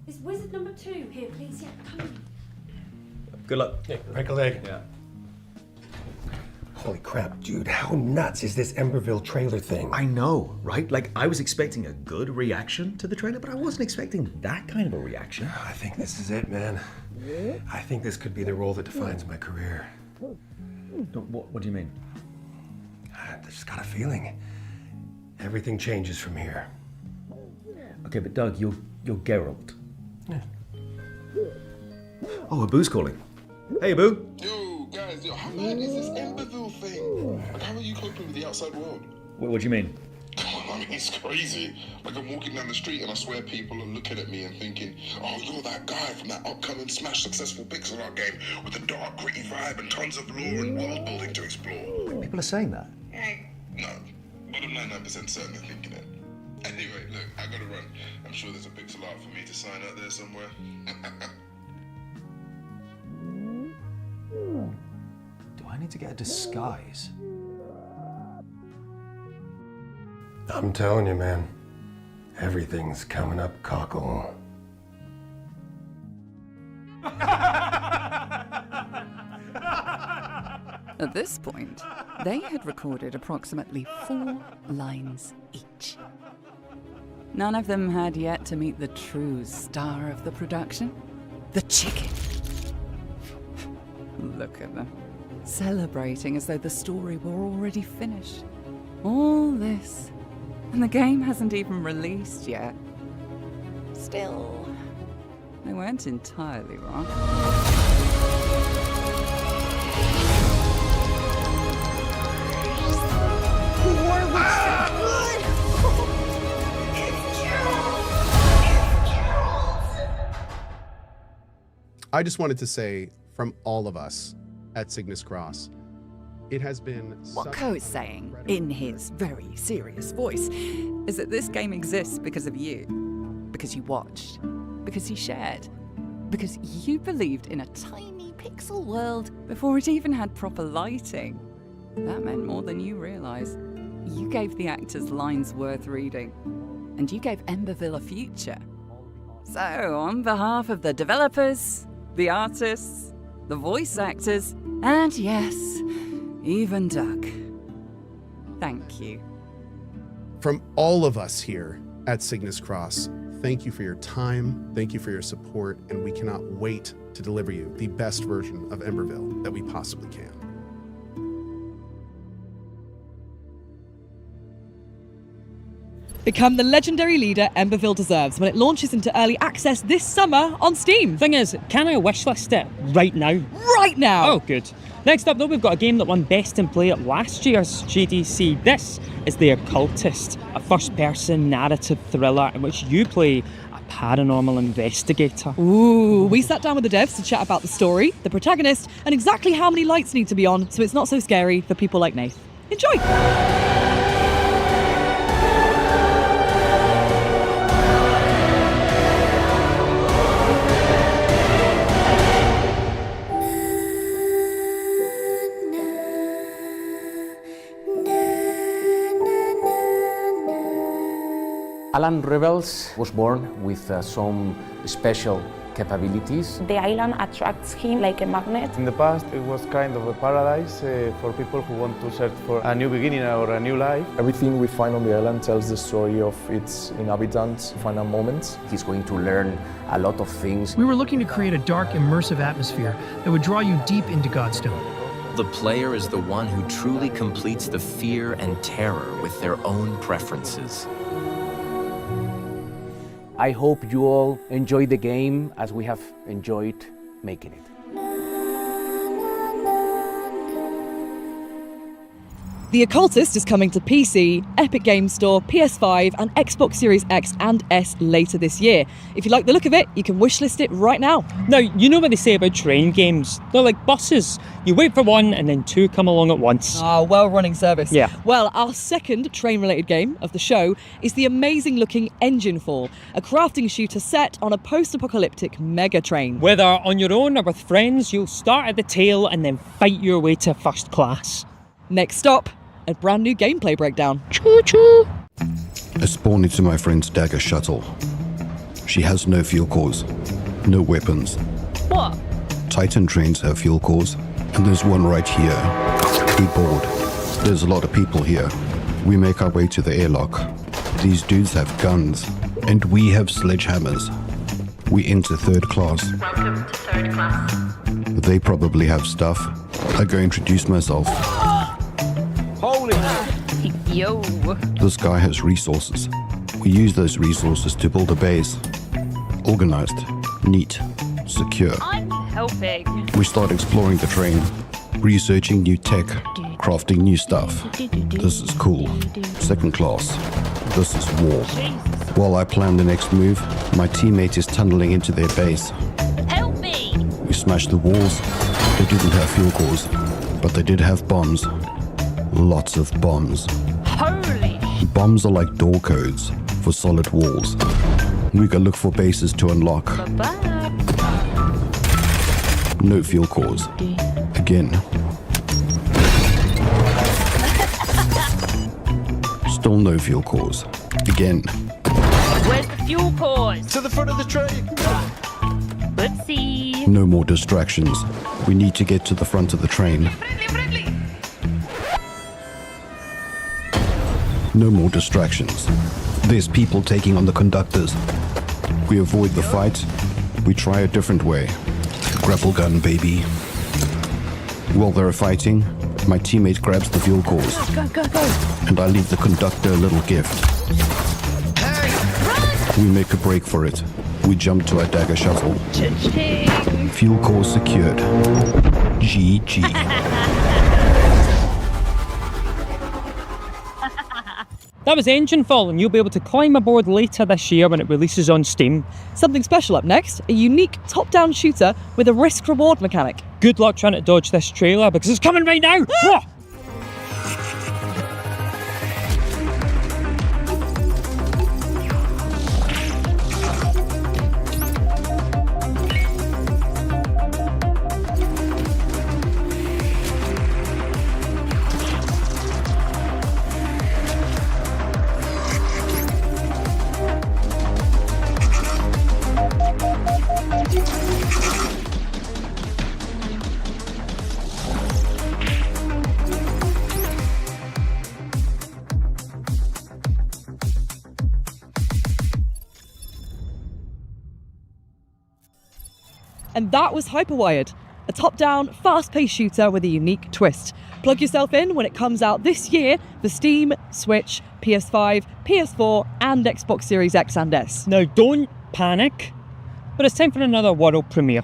[SPEAKER 24] Is wizard number 2 here, please? Yeah, come in.
[SPEAKER 3] Good luck. Yeah, break a leg. Yeah.
[SPEAKER 9] Holy crap, dude, how nuts is this Emberville trailer thing?
[SPEAKER 12] I know, right? Like, I was expecting a good reaction to the trailer, but I wasn't expecting that kind of a reaction.
[SPEAKER 9] I think this is it, man. I think this could be the role that defines my career.
[SPEAKER 12] What do you mean?
[SPEAKER 9] I just got a feeling. Everything changes from here.
[SPEAKER 12] Okay, but Doug, you're Geralt.
[SPEAKER 9] Yeah.
[SPEAKER 12] Oh, Abu's calling. Hey, Abu.
[SPEAKER 5] Yo, guys, how bad is this Emberville thing? Like, how are you coping with the outside world?
[SPEAKER 12] What do you mean?
[SPEAKER 5] I mean, it's crazy. Like, I'm walking down the street and I swear people are looking at me and thinking, oh, you're that guy from that upcoming Smash successful pixel art game with a dark, gritty vibe and tons of lore and world building to explore.
[SPEAKER 12] People are saying that.
[SPEAKER 5] No, but I'm 99% certain they're thinking it. Anyway, look, I gotta run. I'm sure there's a pixel art for me to sign out there somewhere.
[SPEAKER 12] Do I need to get a disguise?
[SPEAKER 9] I'm telling you, man, everything's coming up cockle.
[SPEAKER 13] At this point, they had recorded approximately 4 lines each. None of them had yet to meet the true star of the production, the chicken. Look at them, celebrating as though the story were already finished. All this, and the game hasn't even released yet. Still, they weren't entirely wrong.
[SPEAKER 14] I just wanted to say, from all of us at Cygnus Cross, it has been...
[SPEAKER 13] What Ko is saying, in his very serious voice, is that this game exists because of you. Because you watched. Because you shared. Because you believed in a tiny pixel world before it even had proper lighting. That meant more than you realise. You gave the actors lines worth reading. And you gave Emberville a future. So, on behalf of the developers, the artists, the voice actors, and yes, even Doug, thank you.
[SPEAKER 14] From all of us here at Cygnus Cross, thank you for your time, thank you for your support, and we cannot wait to deliver you the best version of Emberville that we possibly can.
[SPEAKER 10] Become the legendary leader Emberville deserves when it launches into early access this summer on Steam.
[SPEAKER 7] Thing is, can I wishlist it right now?
[SPEAKER 10] Right now!
[SPEAKER 7] Oh, good. Next up, though, we've got a game that won Best in Play at last year's GDC. This is The Occultist, a first-person narrative thriller in which you play a paranormal investigator.
[SPEAKER 10] Ooh, we sat down with the devs to chat about the story, the protagonist, and exactly how many lights need to be on so it's not so scary for people like Nath. Enjoy!
[SPEAKER 25] Alan Rebels was born with some special
[SPEAKER 11] capabilities.
[SPEAKER 15] The island attracts him like a magnet.
[SPEAKER 16] In the past, it was kind of a paradise for people who want to search for a new beginning or a new life.
[SPEAKER 17] Everything we find on the island tells the story of its inhabitants' final moments.
[SPEAKER 11] He's going to learn a lot of things.
[SPEAKER 20] We were looking to create a dark, immersive atmosphere that would draw you deep into Godstone.
[SPEAKER 21] The player is the one who truly completes the fear and terror with their own preferences.
[SPEAKER 11] I hope you all enjoy the game as we have enjoyed making it.
[SPEAKER 10] The Occultist is coming to PC, Epic Games Store, PS5 and Xbox Series X and S later this year. If you like the look of it, you can wishlist it right now.
[SPEAKER 7] Now, you know what they say about train games? They're like buses. You wait for one and then two come along at once.
[SPEAKER 10] Well-running service.
[SPEAKER 7] Yeah.
[SPEAKER 10] Well, our second train-related game of the show is the amazing-looking Enginefall, a crafting shooter set on a post-apocalyptic mega train.
[SPEAKER 7] Whether on your own or with friends, you'll start at the tail and then fight your way to first class.
[SPEAKER 10] Next stop, a brand new gameplay breakdown.
[SPEAKER 7] Choo-choo!
[SPEAKER 25] I spawned into my friend's Dagger shuttle. She has no fuel cores, no weapons.
[SPEAKER 10] What?
[SPEAKER 25] Titan trains have fuel cores, and there's one right here. We board. There's a lot of people here. We make our way to the airlock. These dudes have guns, and we have sledgehammers. We enter third class.
[SPEAKER 15] Welcome to third class.
[SPEAKER 25] They probably have stuff. I go introduce myself.
[SPEAKER 20] Holy!
[SPEAKER 15] Yo!
[SPEAKER 25] This guy has resources. We use those resources to build a base. Organized, neat, secure.
[SPEAKER 15] I'm helping.
[SPEAKER 25] We start exploring the train, researching new tech, crafting new stuff. This is cool. Second class. This is war. While I plan the next move, my teammate is tunneling into their base.
[SPEAKER 15] Help me!
[SPEAKER 25] We smashed the walls. They didn't have fuel cores, but they did have bombs. Lots of bombs.
[SPEAKER 15] Holy!
[SPEAKER 25] Bombs are like door codes for solid walls. We go look for bases to unlock.
[SPEAKER 15] Bye-bye.
[SPEAKER 25] No fuel cores. Again. Still no fuel cores. Again.
[SPEAKER 15] Where's the fuel cores?
[SPEAKER 16] To the front of the train!
[SPEAKER 15] Whoopsie!
[SPEAKER 25] No more distractions. We need to get to the front of the train. No more distractions. There's people taking on the conductors. We avoid the fight. We try a different way. Grapple gun, baby. While they're fighting, my teammate grabs the fuel cores.
[SPEAKER 15] Go, go, go!
[SPEAKER 25] And I leave the conductor a little gift. We make a break for it. We jump to our Dagger shuttle.
[SPEAKER 15] Cha-ching!
[SPEAKER 25] Fuel cores secured. GG.
[SPEAKER 7] That was Enginefall, and you'll be able to climb aboard later this year when it releases on Steam.
[SPEAKER 10] Something special up next, a unique top-down shooter with a risk-reward mechanic.
[SPEAKER 7] Good luck trying to dodge this trailer because it's coming right now! Ah!
[SPEAKER 10] And that was Hyperwired, a top-down, fast-paced shooter with a unique twist. Plug yourself in when it comes out this year for Steam, Switch, PS5, PS4 and Xbox Series X and S.
[SPEAKER 7] Now don't panic, but it's time for another world premiere.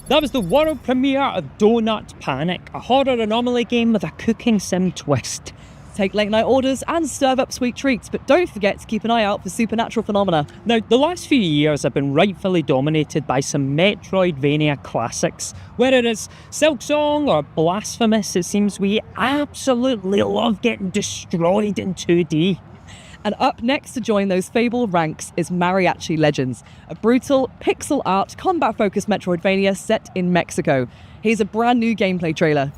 [SPEAKER 7] That was the world premiere of Donut Panic, a horror anomaly game with a cooking sim twist.
[SPEAKER 10] Take late night orders and serve up sweet treats, but don't forget to keep an eye out for supernatural phenomena.
[SPEAKER 7] Now, the last few years have been rightfully dominated by some Metroidvania classics. Whether it's Silksong or Blasphemous, it seems we absolutely love getting destroyed in 2D.
[SPEAKER 10] And up next to join those Fable ranks is Mariachi Legends, a brutal, pixel art, combat-focused Metroidvania set in Mexico. Here's a brand new gameplay trailer.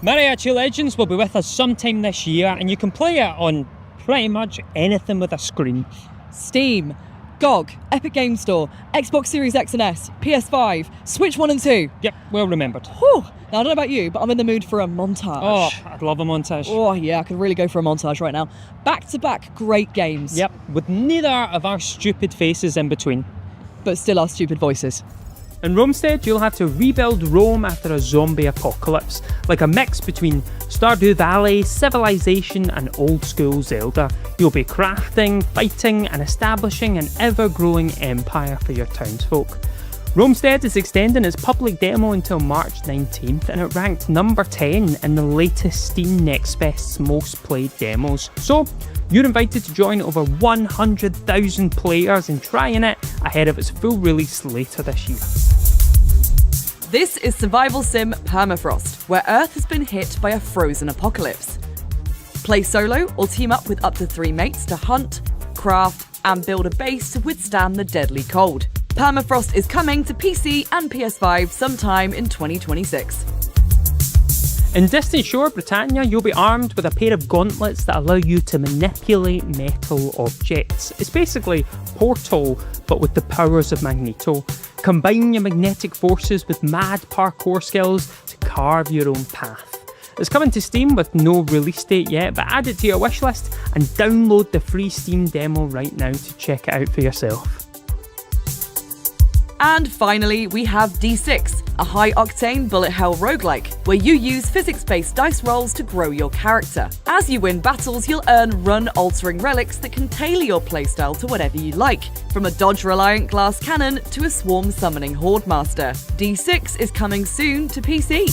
[SPEAKER 7] Mariachi Legends will be with us sometime this year, and you can play it on pretty much anything with a screen.
[SPEAKER 10] Steam, GOG, Epic Games Store, Xbox Series X and S, PS5, Switch 1 and 2.
[SPEAKER 7] Yep, well remembered.
[SPEAKER 10] Whew. Now, I don't know about you, but I'm in the mood for a montage.
[SPEAKER 7] Oh, I'd love a montage.
[SPEAKER 10] Oh, yeah, I could really go for a montage right now. Back-to-back great games.
[SPEAKER 7] Yep, with neither of our stupid faces in between.
[SPEAKER 10] But still our stupid voices.
[SPEAKER 7] In Romestead, you'll have to rebuild Rome after a zombie apocalypse, like a mix between Stardew Valley, Civilization and old-school Zelda. You'll be crafting, fighting and establishing an ever-growing empire for your townsfolk. Romestead is extending its public demo until March 19th, and it ranked number 10 in the latest Steam Next Best's most played demos. So, you're invited to join over 100,000 players in trying it ahead of its full release later this year.
[SPEAKER 10] This is survival sim Permafrost, where Earth has been hit by a frozen apocalypse. Play solo or team up with up to 3 mates to hunt, craft, and build a base to withstand the deadly cold. Permafrost is coming to PC and PS5 sometime in 2026.
[SPEAKER 7] In Distant Shore, Britannia, you'll be armed with a pair of gauntlets that allow you to manipulate metal objects. It's basically Portal, but with the powers of Magneto. Combine your magnetic forces with mad parkour skills to carve your own path. It's coming to Steam with no release date yet, but add it to your wishlist and download the free Steam demo right now to check it out for yourself.
[SPEAKER 10] And finally, we have D6, a high-octane bullet hell roguelike, where you use physics-based dice rolls to grow your character. As you win battles, you'll earn run-altering relics that can tailor your playstyle to whatever you like, from a dodge-reliant glass cannon to a swarm-summoning horde master. D6 is coming soon to PC.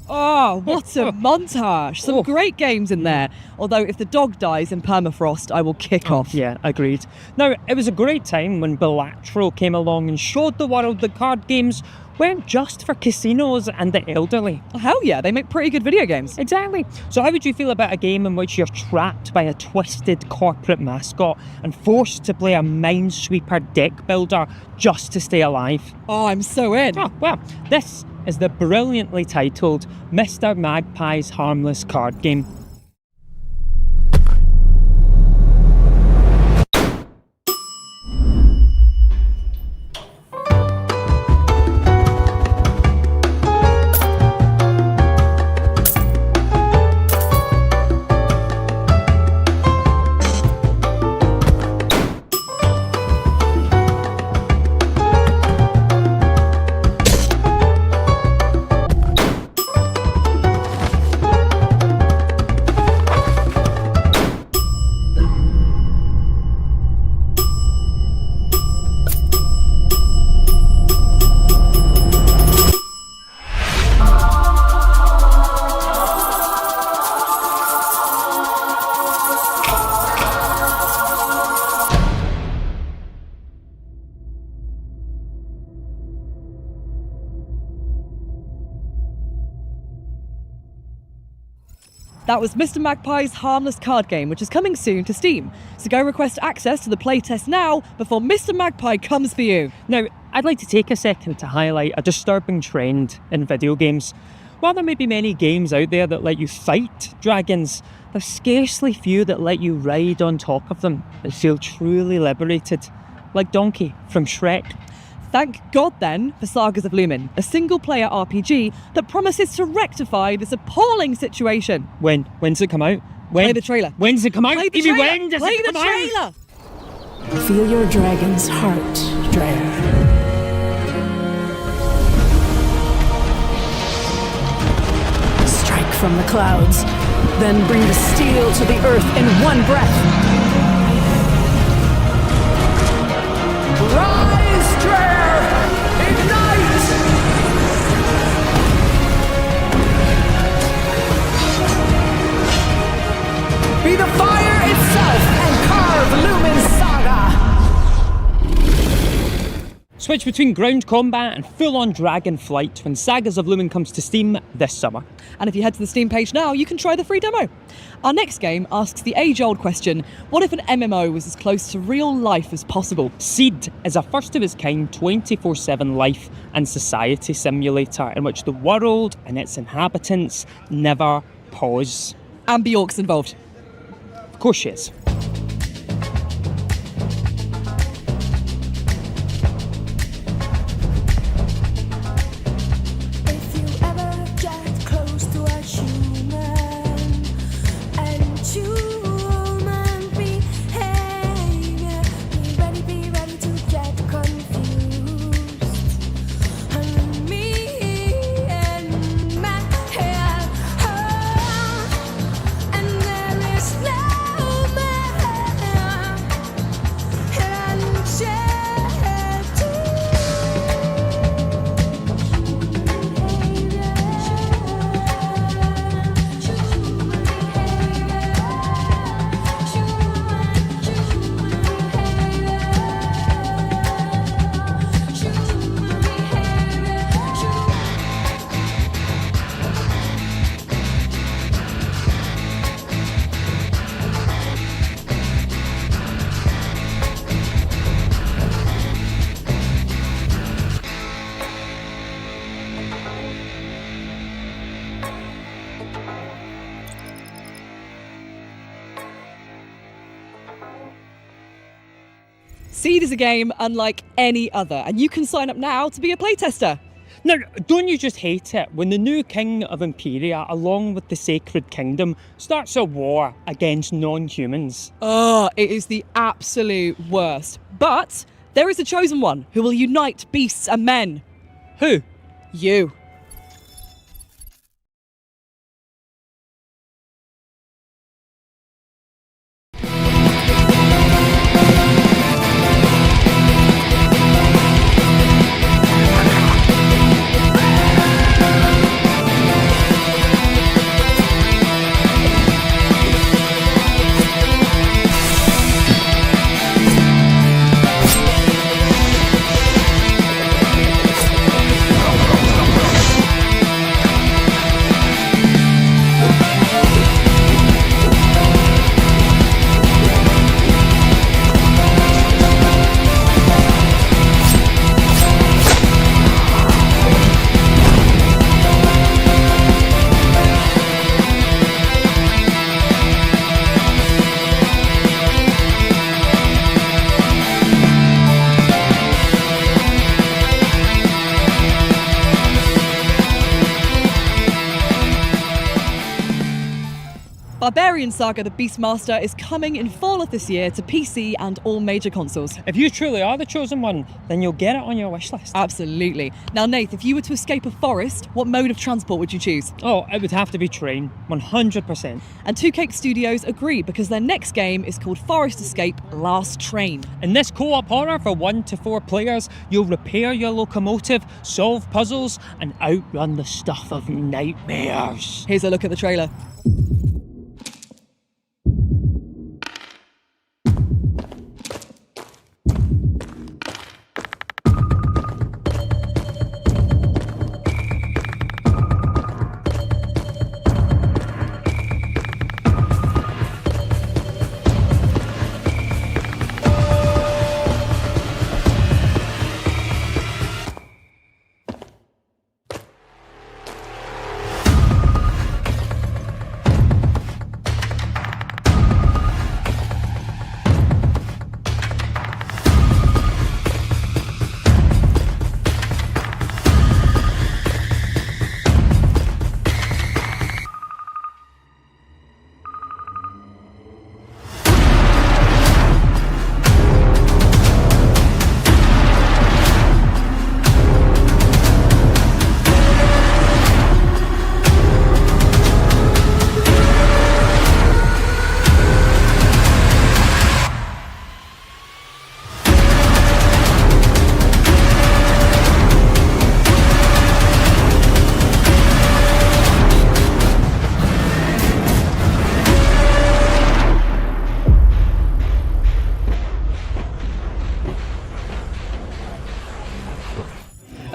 [SPEAKER 10] Oh, what a montage! Some great games in there. Although if the dog dies in Permafrost, I will kick off.
[SPEAKER 7] Yeah, agreed. Now, it was a great time when Bilateral came along and showed the world that card games weren't just for casinos and the elderly.
[SPEAKER 10] Hell yeah, they make pretty good video games.
[SPEAKER 7] Exactly. So how would you feel about a game in which you're trapped by a twisted corporate mascot and forced to play a Minesweeper deck builder just to stay alive?
[SPEAKER 10] Oh, I'm so in.
[SPEAKER 7] Oh, well, this is the brilliantly titled Mr. Magpie's Harmless Card Game.
[SPEAKER 10] That was Mr. Magpie's harmless card game, which is coming soon to Steam. So go request access to the playtest now before Mr. Magpie comes for you.
[SPEAKER 7] Now, I'd like to take a second to highlight a disturbing trend in video games. While there may be many games out there that let you fight dragons, there's scarcely few that let you ride on top of them and feel truly liberated. Like Donkey from Shrek.
[SPEAKER 10] Thank God then for Sagas of Lumen, a single-player RPG that promises to rectify this appalling situation.
[SPEAKER 7] When's it come out? When?
[SPEAKER 10] Play the trailer.
[SPEAKER 7] When's it come out?
[SPEAKER 10] Play the
[SPEAKER 7] Evie,
[SPEAKER 10] trailer.
[SPEAKER 7] when does
[SPEAKER 10] Play
[SPEAKER 7] it
[SPEAKER 10] the
[SPEAKER 7] come out?
[SPEAKER 10] trailer.
[SPEAKER 1] Feel your dragon's heart, Dreyer. Strike from the clouds, then bring the steel to the earth in one breath. Rise, Dreyer! Ignite! Be the fire itself and carve Lumen's saga!
[SPEAKER 7] Switch between ground combat and full-on dragon flight when Sagas of Lumen comes to Steam this summer.
[SPEAKER 10] And if you head to the Steam page now, you can try the free demo. Our next game asks the age-old question, what if an MMO was as close to real life as possible?
[SPEAKER 7] Seed is a first-of-its-kind 24/7 life and society simulator in which the world and its inhabitants never pause.
[SPEAKER 10] And Bjork's involved.
[SPEAKER 7] Of course she is.
[SPEAKER 10] Seed is a game unlike any other, and you can sign up now to be a playtester.
[SPEAKER 7] Now, don't you just hate it when the new king of Imperia, along with the Sacred Kingdom, starts a war against non-humans?
[SPEAKER 10] Oh, it is the absolute worst. But there is a chosen one who will unite beasts and men.
[SPEAKER 7] Who?
[SPEAKER 10] You. Barbarian Saga the Beastmaster is coming in fall of this year to PC and all major consoles.
[SPEAKER 7] If you truly are the chosen one, then you'll get it on your wishlist.
[SPEAKER 10] Absolutely. Now, Nath, if you were to escape a forest, what mode of transport would you choose?
[SPEAKER 7] Oh, it would have to be train, 100%.
[SPEAKER 10] And 2Cake Studios agree because their next game is called Forest Escape Last Train.
[SPEAKER 7] In this co-op horror for 1 to 4 players, you'll repair your locomotive, solve puzzles, and outrun the stuff of nightmares.
[SPEAKER 10] Here's a look at the trailer.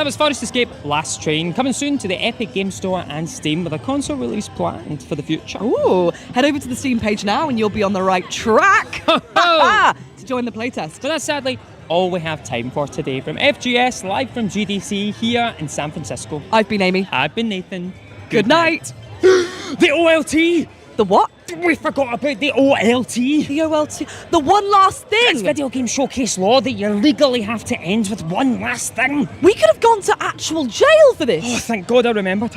[SPEAKER 7] was Forest Escape Last Train, coming soon to the Epic Game Store and Steam with a console release planned for the future.
[SPEAKER 10] Ooh, head over to the Steam page now and you'll be on the right track to join the playtest.
[SPEAKER 7] But that's sadly all we have time for today. From FGS, live from GDC here in San Francisco.
[SPEAKER 10] I've been Amy.
[SPEAKER 7] I've been Nathan.
[SPEAKER 10] Good night.
[SPEAKER 7] The OLT!
[SPEAKER 10] The what?
[SPEAKER 7] We forgot about the OLT.
[SPEAKER 10] The OLT. The one last thing.
[SPEAKER 7] It's video game showcase law that you legally have to end with one last thing.
[SPEAKER 10] We could have gone to actual jail for this.
[SPEAKER 7] Oh, thank God I remembered.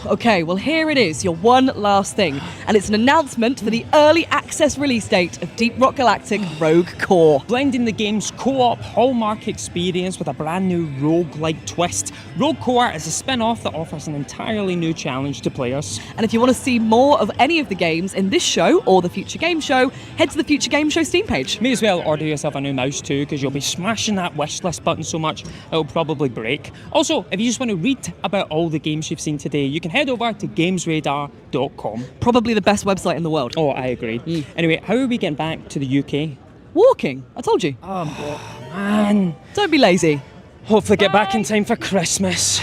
[SPEAKER 10] Okay, well here it is, your one last thing. And it's an announcement for the early access release date of Deep Rock Galactic Rogue Core.
[SPEAKER 7] Blending the game's co-op hallmark experience with a brand new rogue-like twist, Rogue Core is a spin-off that offers an entirely new challenge to players.
[SPEAKER 10] And if you want to see more of any of the games in this show or the Future Game Show, head to the Future Game Show Steam page.
[SPEAKER 7] May as well order yourself a new mouse too, because you'll be smashing that wishlist button so much it'll probably break. Also, if you just want to read about all the games you've seen today, you can head over to gamesradar.com.
[SPEAKER 10] Probably the best website in the world.
[SPEAKER 7] Oh, I agree. Anyway, how are we getting back to the UK?
[SPEAKER 10] Walking, I told you.
[SPEAKER 7] Oh, man.
[SPEAKER 10] Don't be lazy.
[SPEAKER 7] Hopefully get back in time for Christmas.